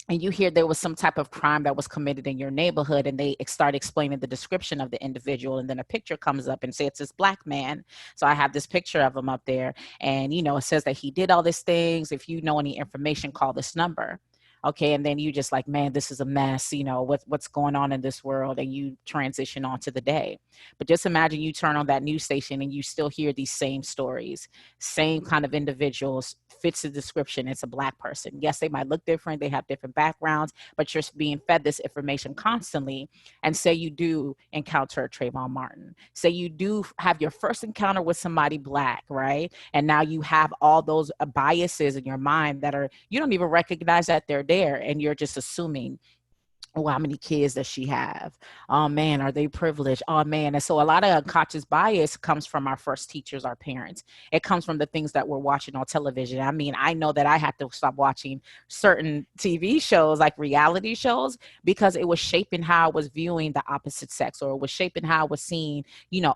and you hear there was some type of crime that was committed in your neighborhood and they start explaining the description of the individual and then a picture comes up and say it's this black man. So I have this picture of him up there and it says that he did all these things. If you know any information, call this number. Okay, and then you just like, man, this is a mess, what's going on in this world, and you transition on to the day. But just imagine you turn on that news station and you still hear these same stories, same kind of individuals, fits the description. It's a black person. Yes, they might look different, they have different backgrounds, but you're being fed this information constantly. And say you do encounter a Trayvon Martin, say you do have your first encounter with somebody black, right? And now you have all those biases in your mind that are, you don't even recognize that they're there, and you're just assuming, oh, how many kids does she have? Oh man, are they privileged? Oh man. And so a lot of unconscious bias comes from our first teachers, our parents. It comes from the things that we're watching on television. I mean, I know that I had to stop watching certain TV shows, like reality shows, because it was shaping how I was viewing the opposite sex, or it was shaping how I was seeing,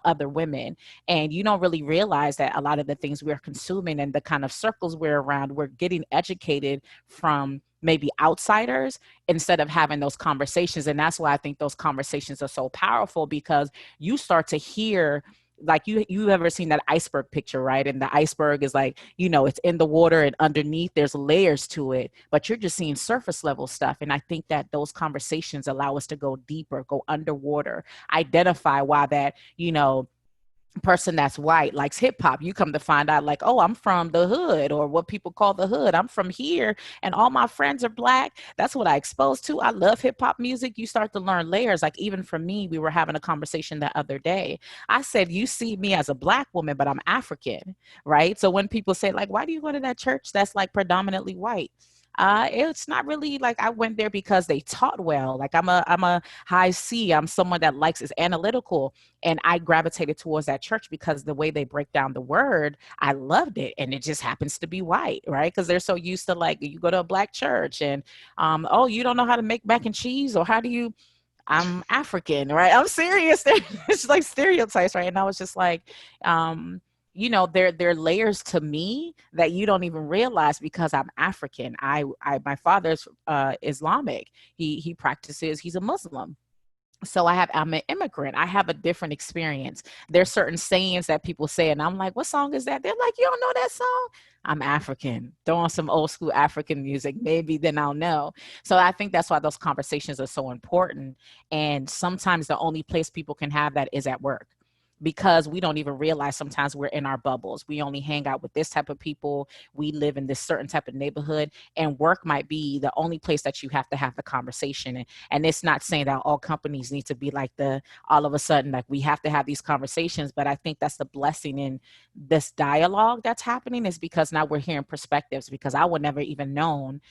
other women. And you don't really realize that a lot of the things we're consuming and the kind of circles we're around, we're getting educated from maybe outsiders instead of having those conversations. And that's why I think those conversations are so powerful, because you start to hear, like, you ever seen that iceberg picture, right? And the iceberg is like, it's in the water and underneath there's layers to it, but you're just seeing surface level stuff. And I think that those conversations allow us to go deeper, go underwater, identify why that, person that's white likes hip hop. You come to find out, like, oh, I'm from the hood, or what people call the hood. I'm from here and all my friends are black. That's what I exposed to. I love hip hop music. You start to learn layers. Like, even for me, we were having a conversation the other day. I said, you see me as a black woman, but I'm African, right? So when people say, like, why do you go to that church that's like predominantly white? It's not really like I went there because they taught well. Like, I'm a high C. I'm someone that likes is analytical, and I gravitated towards that church because the way they break down the word, I loved it, and it just happens to be white, right? Because they're so used to, like, you go to a black church and oh, you don't know how to make mac and cheese, or how do you? I'm African, right? I'm serious. It's like stereotypes, right? And I was just like, there are layers to me that you don't even realize because I'm African. My father's Islamic. He practices. He's a Muslim. So I'm an immigrant. I have a different experience. There's certain sayings that people say, and I'm like, "What song is that?" They're like, "You don't know that song?" I'm African. Throw on some old school African music, maybe then I'll know. So I think that's why those conversations are so important. And sometimes the only place people can have that is at work, because we don't even realize sometimes we're in our bubbles. We only hang out with this type of people. We live in this certain type of neighborhood, and work might be the only place that you have to have the conversation. And it's not saying that all companies need to be like the all of a sudden like we have to have these conversations, but I think that's the blessing in this dialogue that's happening, is because now we're hearing perspectives, because I would never even known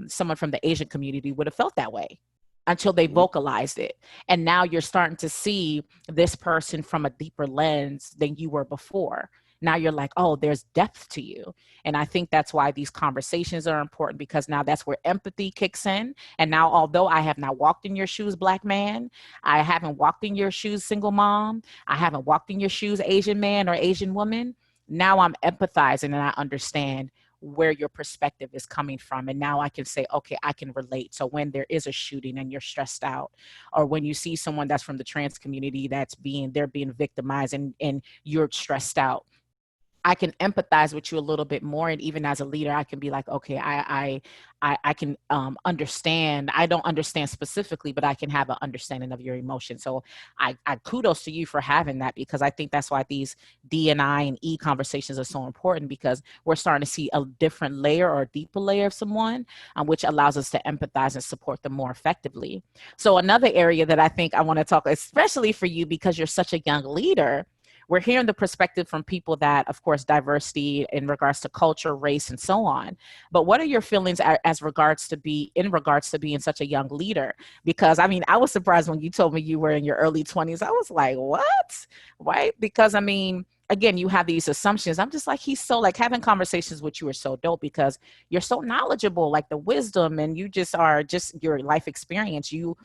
someone from the Asian community would have felt that way until they Mhm. vocalized it. And now you're starting to see this person from a deeper lens than you were before. Now you're like, oh, there's depth to you. And I think that's why these conversations are important, because now that's where empathy kicks in. And now, although I have not walked in your shoes, Black man, I haven't walked in your shoes, single mom, I haven't walked in your shoes, Asian man or Asian woman, now I'm empathizing and I understand where your perspective is coming from. And now I can say, okay, I can relate. So when there is a shooting and you're stressed out, or when you see someone that's from the trans community they're being victimized, and you're stressed out, I can empathize with you a little bit more. And even as a leader, I can be like, okay, I can understand. I don't understand specifically, but I can have an understanding of your emotion. So I kudos to you for having that, because I think that's why these D&I and E conversations are so important, because we're starting to see a different layer or a deeper layer of someone, which allows us to empathize and support them more effectively. So another area that I think I want to talk, especially for you, because you're such a young leader, we're hearing the perspective from people that, of course, diversity in regards to culture, race, and so on. But what are your feelings as regards to be in regards to being such a young leader? Because I mean, I was surprised when you told me you were in your early 20s. I was like, what? Right? Because I mean, again, you have these assumptions. I'm just like, he's so like having conversations with you are so dope, because you're so knowledgeable, like the wisdom, and you just are just your life experience. You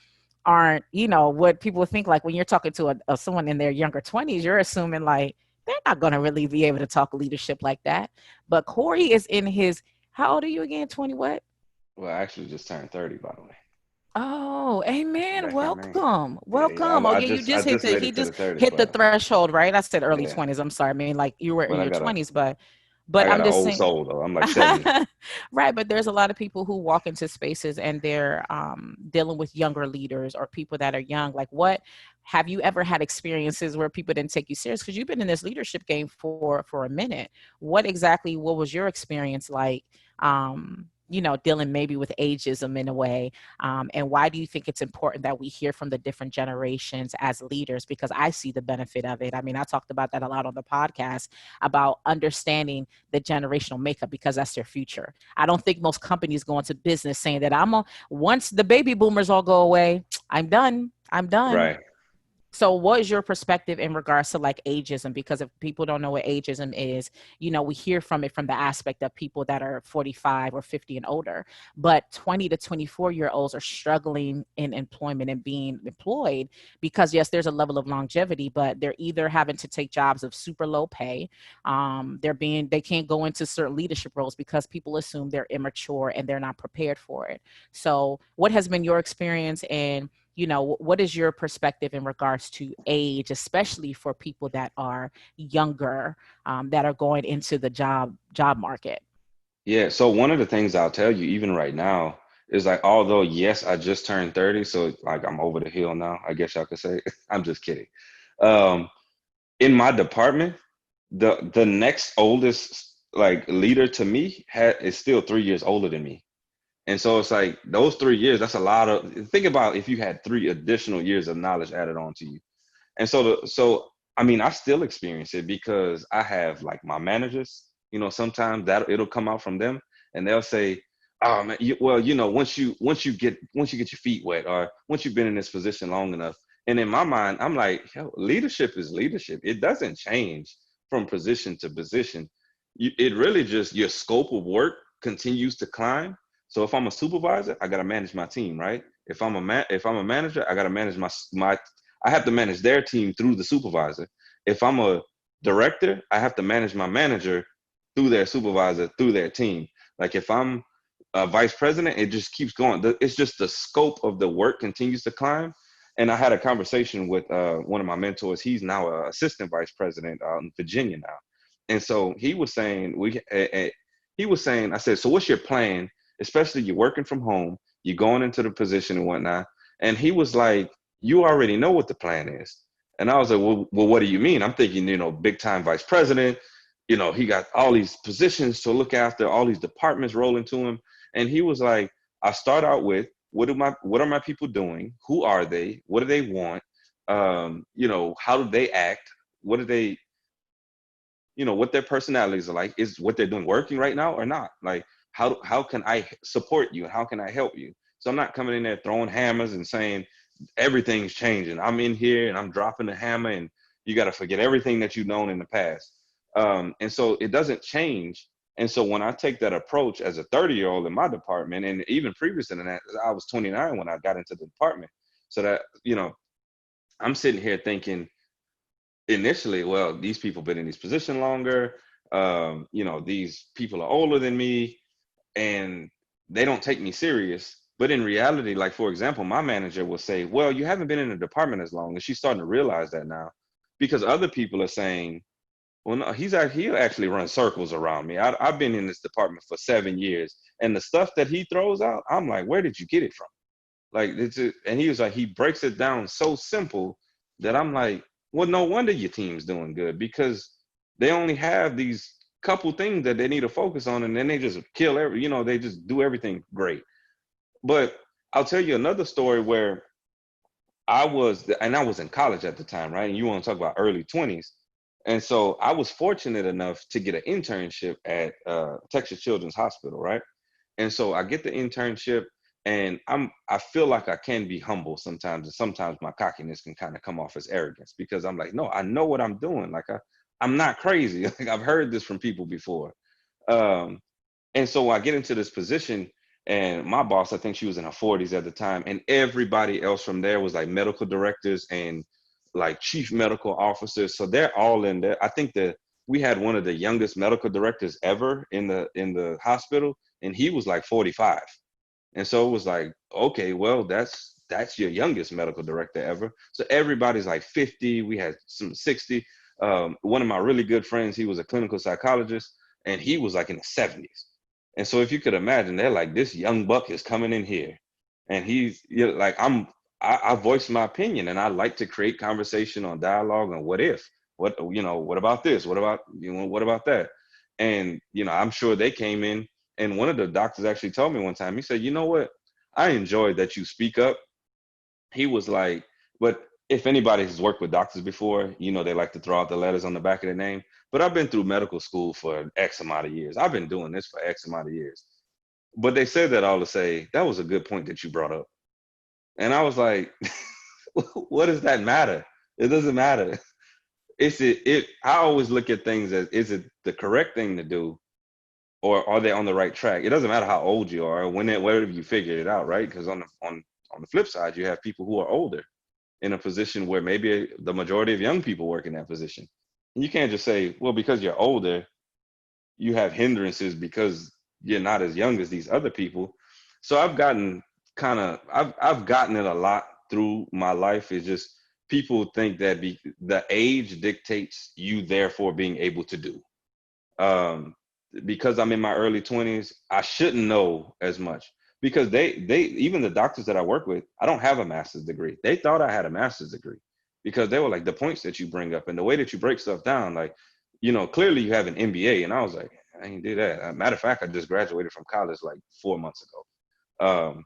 aren't, what people think, like when you're talking to someone in their younger 20s, you're assuming like they're not going to really be able to talk leadership like that. But Corey is in his, how old are you again? 20 what? Well, I actually just turned 30, by the way. Oh, amen. Yes, I mean, Welcome. yeah, yeah. Welcome. Oh, yeah, you I just just made he it to just the 30s, hit the but threshold, right? I said early yeah, 20s. I'm sorry. I mean, like you were in but your 20s, but I got I'm an just old saying. soul though. I'm like 70. Right, but there's a lot of people who walk into spaces and they're dealing with younger leaders or people that are young. Like, what have you ever had experiences where people didn't take you serious? Because you've been in this leadership game for a minute. What was your experience like? Dealing maybe with ageism in a way, and why do you think it's important that we hear from the different generations as leaders? Because I see the benefit of it. I mean, I talked about that a lot on the podcast, about understanding the generational makeup, because that's their future. I don't think most companies go into business saying that once the baby boomers all go away, I'm done. I'm done. Right. So what is your perspective in regards to like ageism? Because if people don't know what ageism is, we hear from it from the aspect of people that are 45 or 50 and older. But 20 to 24-year-olds are struggling in employment and being employed, because yes, there's a level of longevity, but they're either having to take jobs of super low pay. They can't go into certain leadership roles because people assume they're immature and they're not prepared for it. So what has been your experience, and what is your perspective in regards to age, especially for people that are younger, that are going into the job market? Yeah. So one of the things I'll tell you, even right now, is like, although yes, I just turned 30, so like I'm over the hill now, I guess y'all could say. I'm just kidding. Um, in my department, the next oldest like leader to me is still 3 years older than me. And so it's like those 3 years, that's a lot of, think about if you had 3 additional years of knowledge added on to you. And so I mean, I still experience it because I have like my managers, sometimes that it'll come out from them and they'll say, oh man, well, once you get your feet wet, or once you've been in this position long enough. And in my mind, I'm like, hell, leadership is leadership. It doesn't change from position to position. It really just, your scope of work continues to climb. So if I'm a supervisor, I got to manage my team, right? If I'm a manager, I got to manage I have to manage their team through the supervisor. If I'm a director, I have to manage my manager through their supervisor, through their team. Like if I'm a vice president, it just keeps going. It's just the scope of the work continues to climb. And I had a conversation with one of my mentors. He's now a assistant vice president out in Virginia now. And so he was saying, he was saying, I said, so what's your plan? Especially you're working from home, you're going into the position and whatnot. And he was like, you already know what the plan is. And I was like, well, what do you mean? I'm thinking, big time vice president. He got all these positions to look after, all these departments rolling to him. And he was like, I start out with what are my people doing? Who are they? What do they want? How do they act? What do they, what their personalities are like? Is what they're doing working right now or not? Like, how can I support you? How can I help you? So I'm not coming in there throwing hammers and saying everything's changing. I'm in here and I'm dropping the hammer and you got to forget everything that you've known in the past. And so it doesn't change. And so when I take that approach as a 30-year-old in my department, and even previous to that, I was 29 when I got into the department. So that, I'm sitting here thinking initially, well, these people been in these positions longer. These people are older than me and they don't take me serious. But in reality, like for example, my manager will say, well, you haven't been in the department as long. And she's starting to realize that now because other people are saying, well, no, he'll actually run circles around me. I've been in this department for 7 years, and the stuff that he throws out, I'm like, where did you get it from? Like, and he was like, he breaks it down so simple that I'm like, well, no wonder your team's doing good because they only have these couple things that they need to focus on, and then they just they just do everything great. But I'll tell you another story where I was in college at the time, right? And you want to talk about early 20s. And so I was fortunate enough to get an internship at Texas Children's Hospital, right? And so I get the internship and I feel like I can be humble sometimes. And sometimes my cockiness can kind of come off as arrogance because I'm like, no, I know what I'm doing. Like I'm not crazy. Like I've heard this from people before. Um, and so I get into this position, and my boss, I think she was in her 40s at the time, and everybody else from there was like medical directors and like chief medical officers. So they're all in there. I think that we had one of the youngest medical directors ever in the hospital, and he was like 45. And so it was like, okay, well, that's your youngest medical director ever. So everybody's like 50. We had some 60. One of my really good friends, he was a clinical psychologist, and he was like in the 70s. And so if you could imagine, they're like, this young buck is coming in here, and he's like, I voice my opinion, and I like to create conversation on dialogue on what if, what about this, what about that, and I'm sure they came in, and one of the doctors actually told me one time, he said, you know what, I enjoyed that you speak up. He was like, but if anybody has worked with doctors before, they like to throw out the letters on the back of their name. But I've been through medical school for X amount of years. I've been doing this for X amount of years. But they said that all to say, that was a good point that you brought up. And I was like, what does that matter? It doesn't matter. I always look at things as, is it the correct thing to do, or are they on the right track? It doesn't matter how old you are, whether you figured it out, right? Because on the flip side, you have people who are older in a position where maybe the majority of young people work in that position. And you can't just say, well, because you're older, you have hindrances because you're not as young as these other people. So I've gotten it a lot through my life. It's just people think that the age dictates you therefore being able to do. Um, because I'm in my early 20s, I shouldn't know as much because they even the doctors that I work with, I don't have a master's degree. They thought I had a master's degree because they were like, the points that you bring up and the way that you break stuff down, like, clearly you have an MBA. And I was like, I ain't do that. Matter of fact, I just graduated from college like 4 months ago.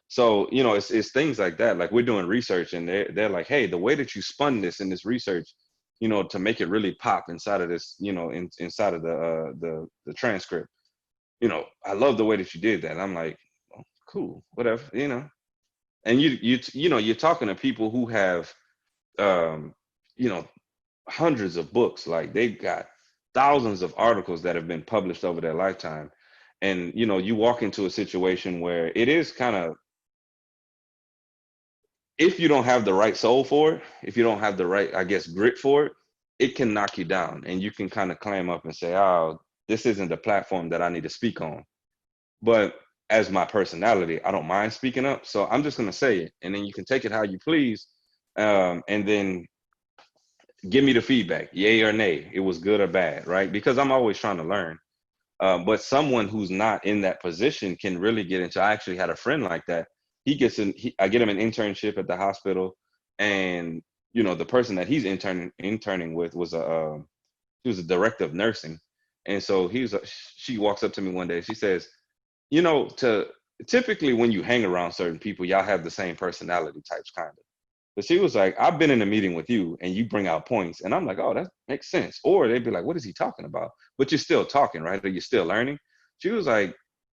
So it's things like that. Like we're doing research, and they're like, hey, the way that you spun this in this research, to make it really pop inside of this, inside of the transcript. I love the way that you did that. And I'm like, oh, cool, whatever. And you're talking to people who have, um, you know, hundreds of books. Like they've got thousands of articles that have been published over their lifetime. And you walk into a situation where it is kind of, if you don't have the right soul for it, if you don't have the right, I guess, grit for it, it can knock you down, and you can kind of clam up and say, oh, this isn't the platform that I need to speak on. But as my personality, I don't mind speaking up. So I'm just gonna say it, and then you can take it how you please, and then give me the feedback, yay or nay. It was good or bad, right? Because I'm always trying to learn. But someone who's not in that position can really get into. I actually had a friend like that. He gets in. I get him an internship at the hospital, and the person that he's interning with was he was a director of nursing, and so she walks up to me one day. She says, to typically when you hang around certain people, y'all have the same personality types, kind of. But she was like, I've been in a meeting with you and you bring out points. And I'm like, oh, that makes sense. Or they'd be like, what is he talking about? But you're still talking, right? Or you're still learning. She was like,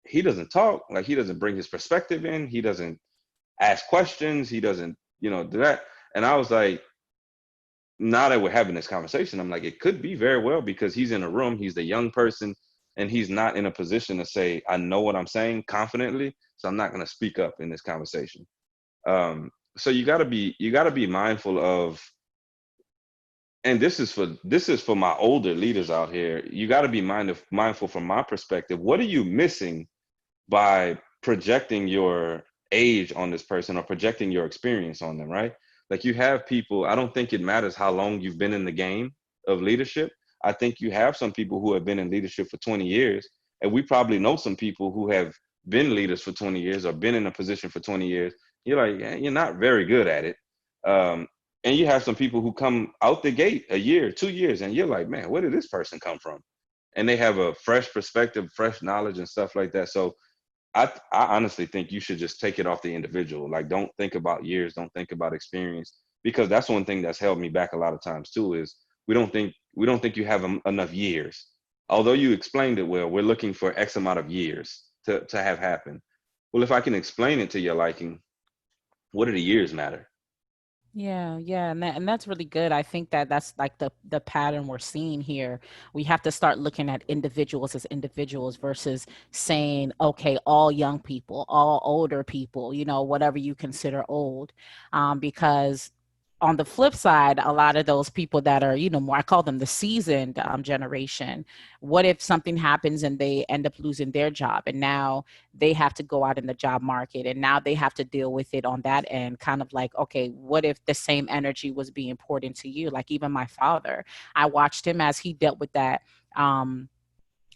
he doesn't talk. Like, he doesn't bring his perspective in. He doesn't ask questions. He doesn't, do that. And I was like, now that we're having this conversation, I'm like, it could be very well because he's in a room, he's the young person, and he's not in a position to say, I know what I'm saying confidently. So I'm not going to speak up in this conversation. So you got to be mindful of, and this is for my older leaders out here. You got to be mindful from my perspective. What are you missing by projecting your age on this person or projecting your experience on them, right? Like, you have people, I don't think it matters how long you've been in the game of leadership. I think you have some people who have been in leadership for 20 years, and we probably know some people who have been leaders for 20 years or been in a position for 20 years. You're like, yeah, you're not very good at it. Um, and you have some people who come out the gate a year, 2 years, and you're like, man, where did this person come from? And they have a fresh perspective, fresh knowledge, and stuff like that. So I honestly think you should just take it off the individual. Like, don't think about years, don't think about experience, because that's one thing that's held me back a lot of times too. Is we don't think you have enough years. Although you explained it well, we're looking for X amount of years to have happen. Well, if I can explain it to your liking, what do the years matter? Yeah, yeah, and that's really good. I think that that's like the pattern we're seeing here. We have to start looking at individuals as individuals versus saying, okay, all young people, all older people, whatever you consider old, because on the flip side, a lot of those people that are, more, I call them the seasoned generation. What if something happens and they end up losing their job, and now they have to go out in the job market, and now they have to deal with it on that end, kind of like, okay, what if the same energy was being poured into you? Like, even my father, I watched him as he dealt with that.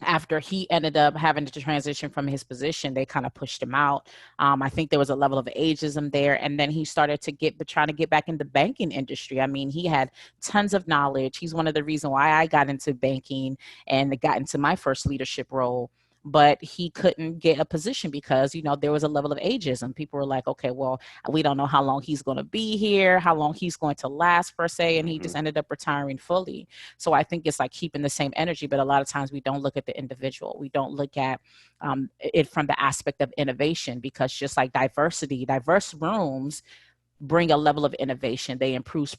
After he ended up having to transition from his position, they kind of pushed him out. I think there was a level of ageism there, and then he started to trying to get back in the banking industry. I mean, he had tons of knowledge. He's one of the reasons why I got into banking and got into my first leadership role. But he couldn't get a position because, there was a level of ageism. People were like, okay, well, we don't know how long he's going to be here, how long he's going to last, per se. And he Hmm. just ended up retiring fully. So I think it's like keeping the same energy, but a lot of times we don't look at the individual. We don't look at it from the aspect of innovation, because just like diverse rooms bring a level of innovation. They improve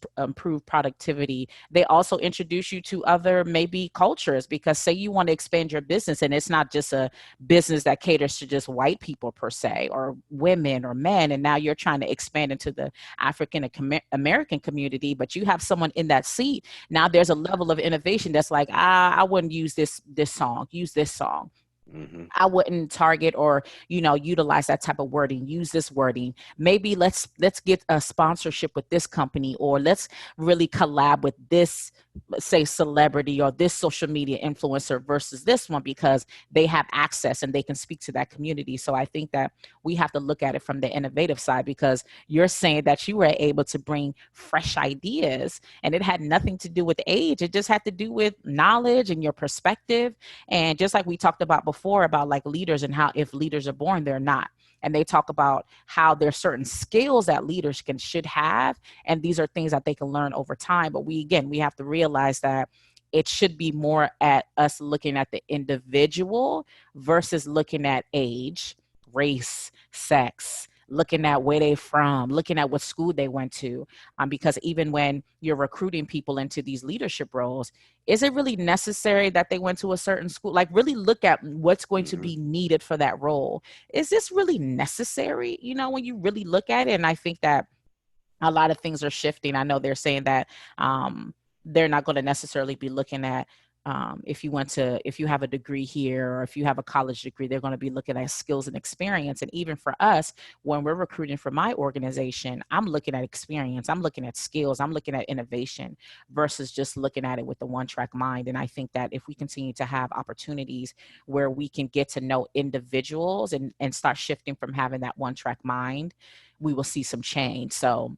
productivity. They also introduce you to other maybe cultures, because say you want to expand your business and it's not just a business that caters to just white people per se, or women or men, and now you're trying to expand into the African American community, but you have someone in that seat. Now there's a level of innovation that's like, I wouldn't use this song, use this song. Hmm. I wouldn't target or, utilize that type of wording. Use this wording. Maybe let's get a sponsorship with this company, or let's really collab with this, say, celebrity or this social media influencer versus this one, because they have access and they can speak to that community. So I think that we have to look at it from the innovative side, because you're saying that you were able to bring fresh ideas, and it had nothing to do with age. It just had to do with knowledge and your perspective. And just like we talked about before about like leaders, and how if leaders are born, they're not. And they talk about how there's certain skills that leaders should have, and these are things that they can learn over time. But we have to realize that it should be more at us looking at the individual versus looking at age, race, sex, looking at where they from, looking at what school they went to. Because even when you're recruiting people into these leadership roles, is it really necessary that they went to a certain school? Like, really look at what's going to Hmm. be needed for that role. Is this really necessary? When you really look at it. And I think that a lot of things are shifting. I know they're saying that they're not going to necessarily be looking at if you have a degree here, or if you have a college degree, they're going to be looking at skills and experience. And even for us, when we're recruiting for my organization, I'm looking at experience, I'm looking at skills, I'm looking at innovation, versus just looking at it with the one track mind. And I think that if we continue to have opportunities where we can get to know individuals and start shifting from having that one track mind, we will see some change. So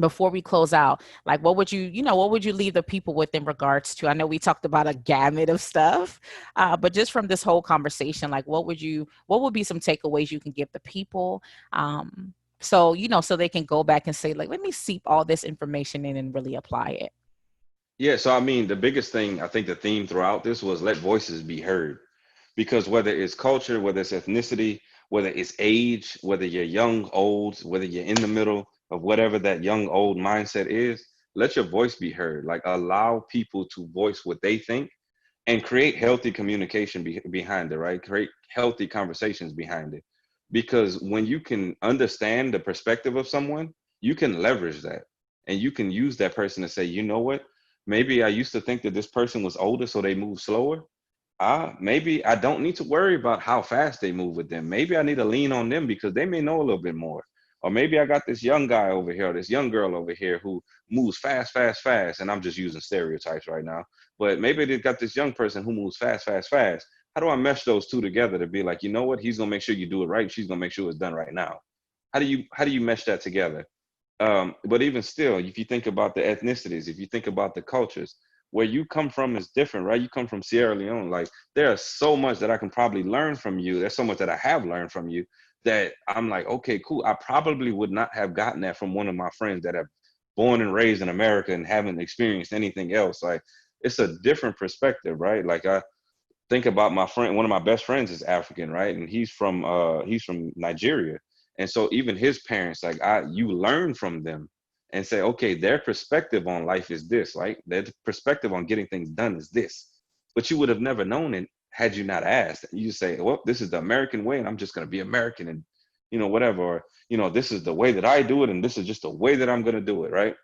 before we close out, like, what would what would you leave the people with in regards to, I know we talked about a gamut of stuff, but just from this whole conversation, like, what would be some takeaways you can give the people, so so they can go back and say, like, let me seep all this information in and really apply it. Yeah, so I mean, the biggest thing, I think the theme throughout this was let voices be heard. Because whether it's culture, whether it's ethnicity, whether it's age, whether you're young, old, whether you're in the middle of whatever that young, old mindset is, let your voice be heard. Like, allow people to voice what they think and create healthy communication behind it, right? Create healthy conversations behind it. Because when you can understand the perspective of someone, you can leverage that and you can use that person to say, you know what? Maybe I used to think that this person was older, so they move slower. Maybe I don't need to worry about how fast they move with them. Maybe I need to lean on them because they may know a little bit more. Or maybe I got this young guy over here, or this young girl over here who moves fast, fast, fast. And I'm just using stereotypes right now. But maybe they got this young person who moves fast, fast, fast. How do I mesh those two together to be like, you know what? He's gonna make sure you do it right. She's gonna make sure it's done right now. How do you mesh that together? But even still, if you think about the ethnicities, if you think about the cultures, where you come from is different, right? You come from Sierra Leone. Like, there's so much that I can probably learn from you. There's so much that I have learned from you that I'm like, okay, cool. I probably would not have gotten that from one of my friends that have born and raised in America and haven't experienced anything else. Like, it's a different perspective, right? Like, I think about my friend, one of my best friends is African, right? And he's from Nigeria. And so even his parents, like, you learn from them and say, okay, their perspective on life is this, right? Their perspective on getting things done is this. But you would have never known it had you not asked. You say, well, this is the American way, and I'm just gonna be American and whatever. Or, this is the way that I do it, and this is just the way that I'm gonna do it, right?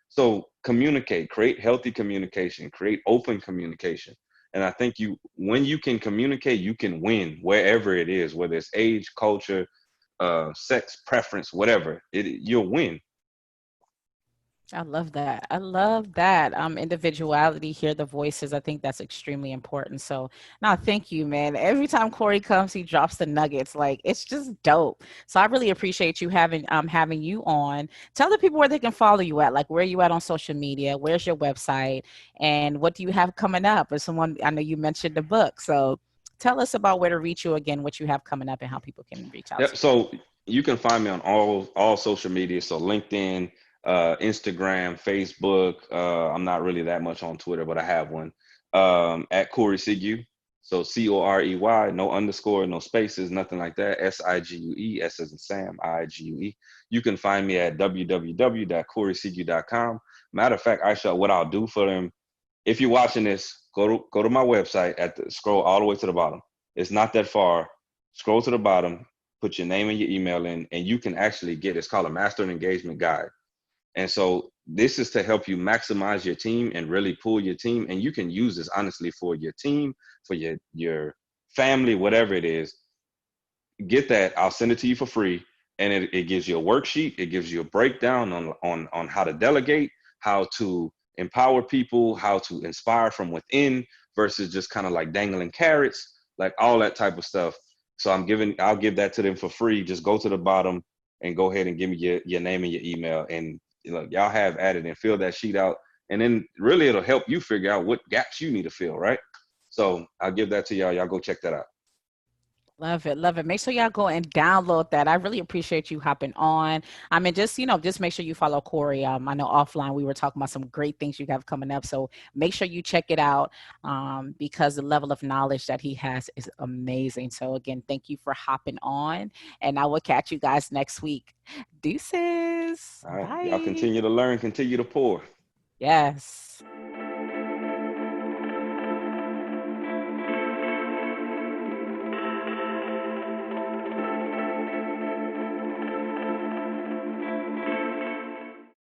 So communicate, create healthy communication, create open communication. And I think when you can communicate, you can win wherever it is, whether it's age, culture, sex, preference, whatever. You'll win. I love that. I love that. Individuality, hear the voices. I think that's extremely important. So, no, thank you, man. Every time Corey comes, he drops the nuggets. Like, it's just dope. So, I really appreciate you having you on. Tell the people where they can follow you at. Like, where are you at on social media? Where's your website? And what do you have coming up? Or someone, I know you mentioned the book. So, tell us about where to reach you again, what you have coming up, and how people can reach out Yep. to you. So you can find me on all social media. So LinkedIn, Instagram, Facebook. I'm not really that much on Twitter, but I have one. At Corey Sigue. So Corey, no underscore, no spaces, nothing like that. Sigue, S as in Sam, Igue. You can find me at www.coreysigue.com. Matter of fact, Aisha, what I'll do for them, if you're watching this, go to my website, scroll all the way to the bottom. It's not that far. Scroll to the bottom, put your name and your email in, and you can actually get, it's called a master engagement guide. And so this is to help you maximize your team and really pull your team. And you can use this honestly for your team, for your family, whatever it is. Get that. I'll send it to you for free. And it gives you a worksheet. It gives you a breakdown on how to delegate, how to empower people, how to inspire from within versus just kind of like dangling carrots, like all that type of stuff. So I'll give that to them for free. Just go to the bottom and go ahead and give me your name and your email. And y'all have at it and fill that sheet out. And then really it'll help you figure out what gaps you need to fill, right? So I'll give that to y'all. Y'all go check that out. Love it, love it. Make sure y'all go and download that. I really appreciate you hopping on. I mean, just make sure you follow Corey. I know offline we were talking about some great things you have coming up. So make sure you check it out, because the level of knowledge that he has is amazing. So again, thank you for hopping on, and I will catch you guys next week. Deuces. All right. Y'all Bye. continue to learn, continue to pour. Yes.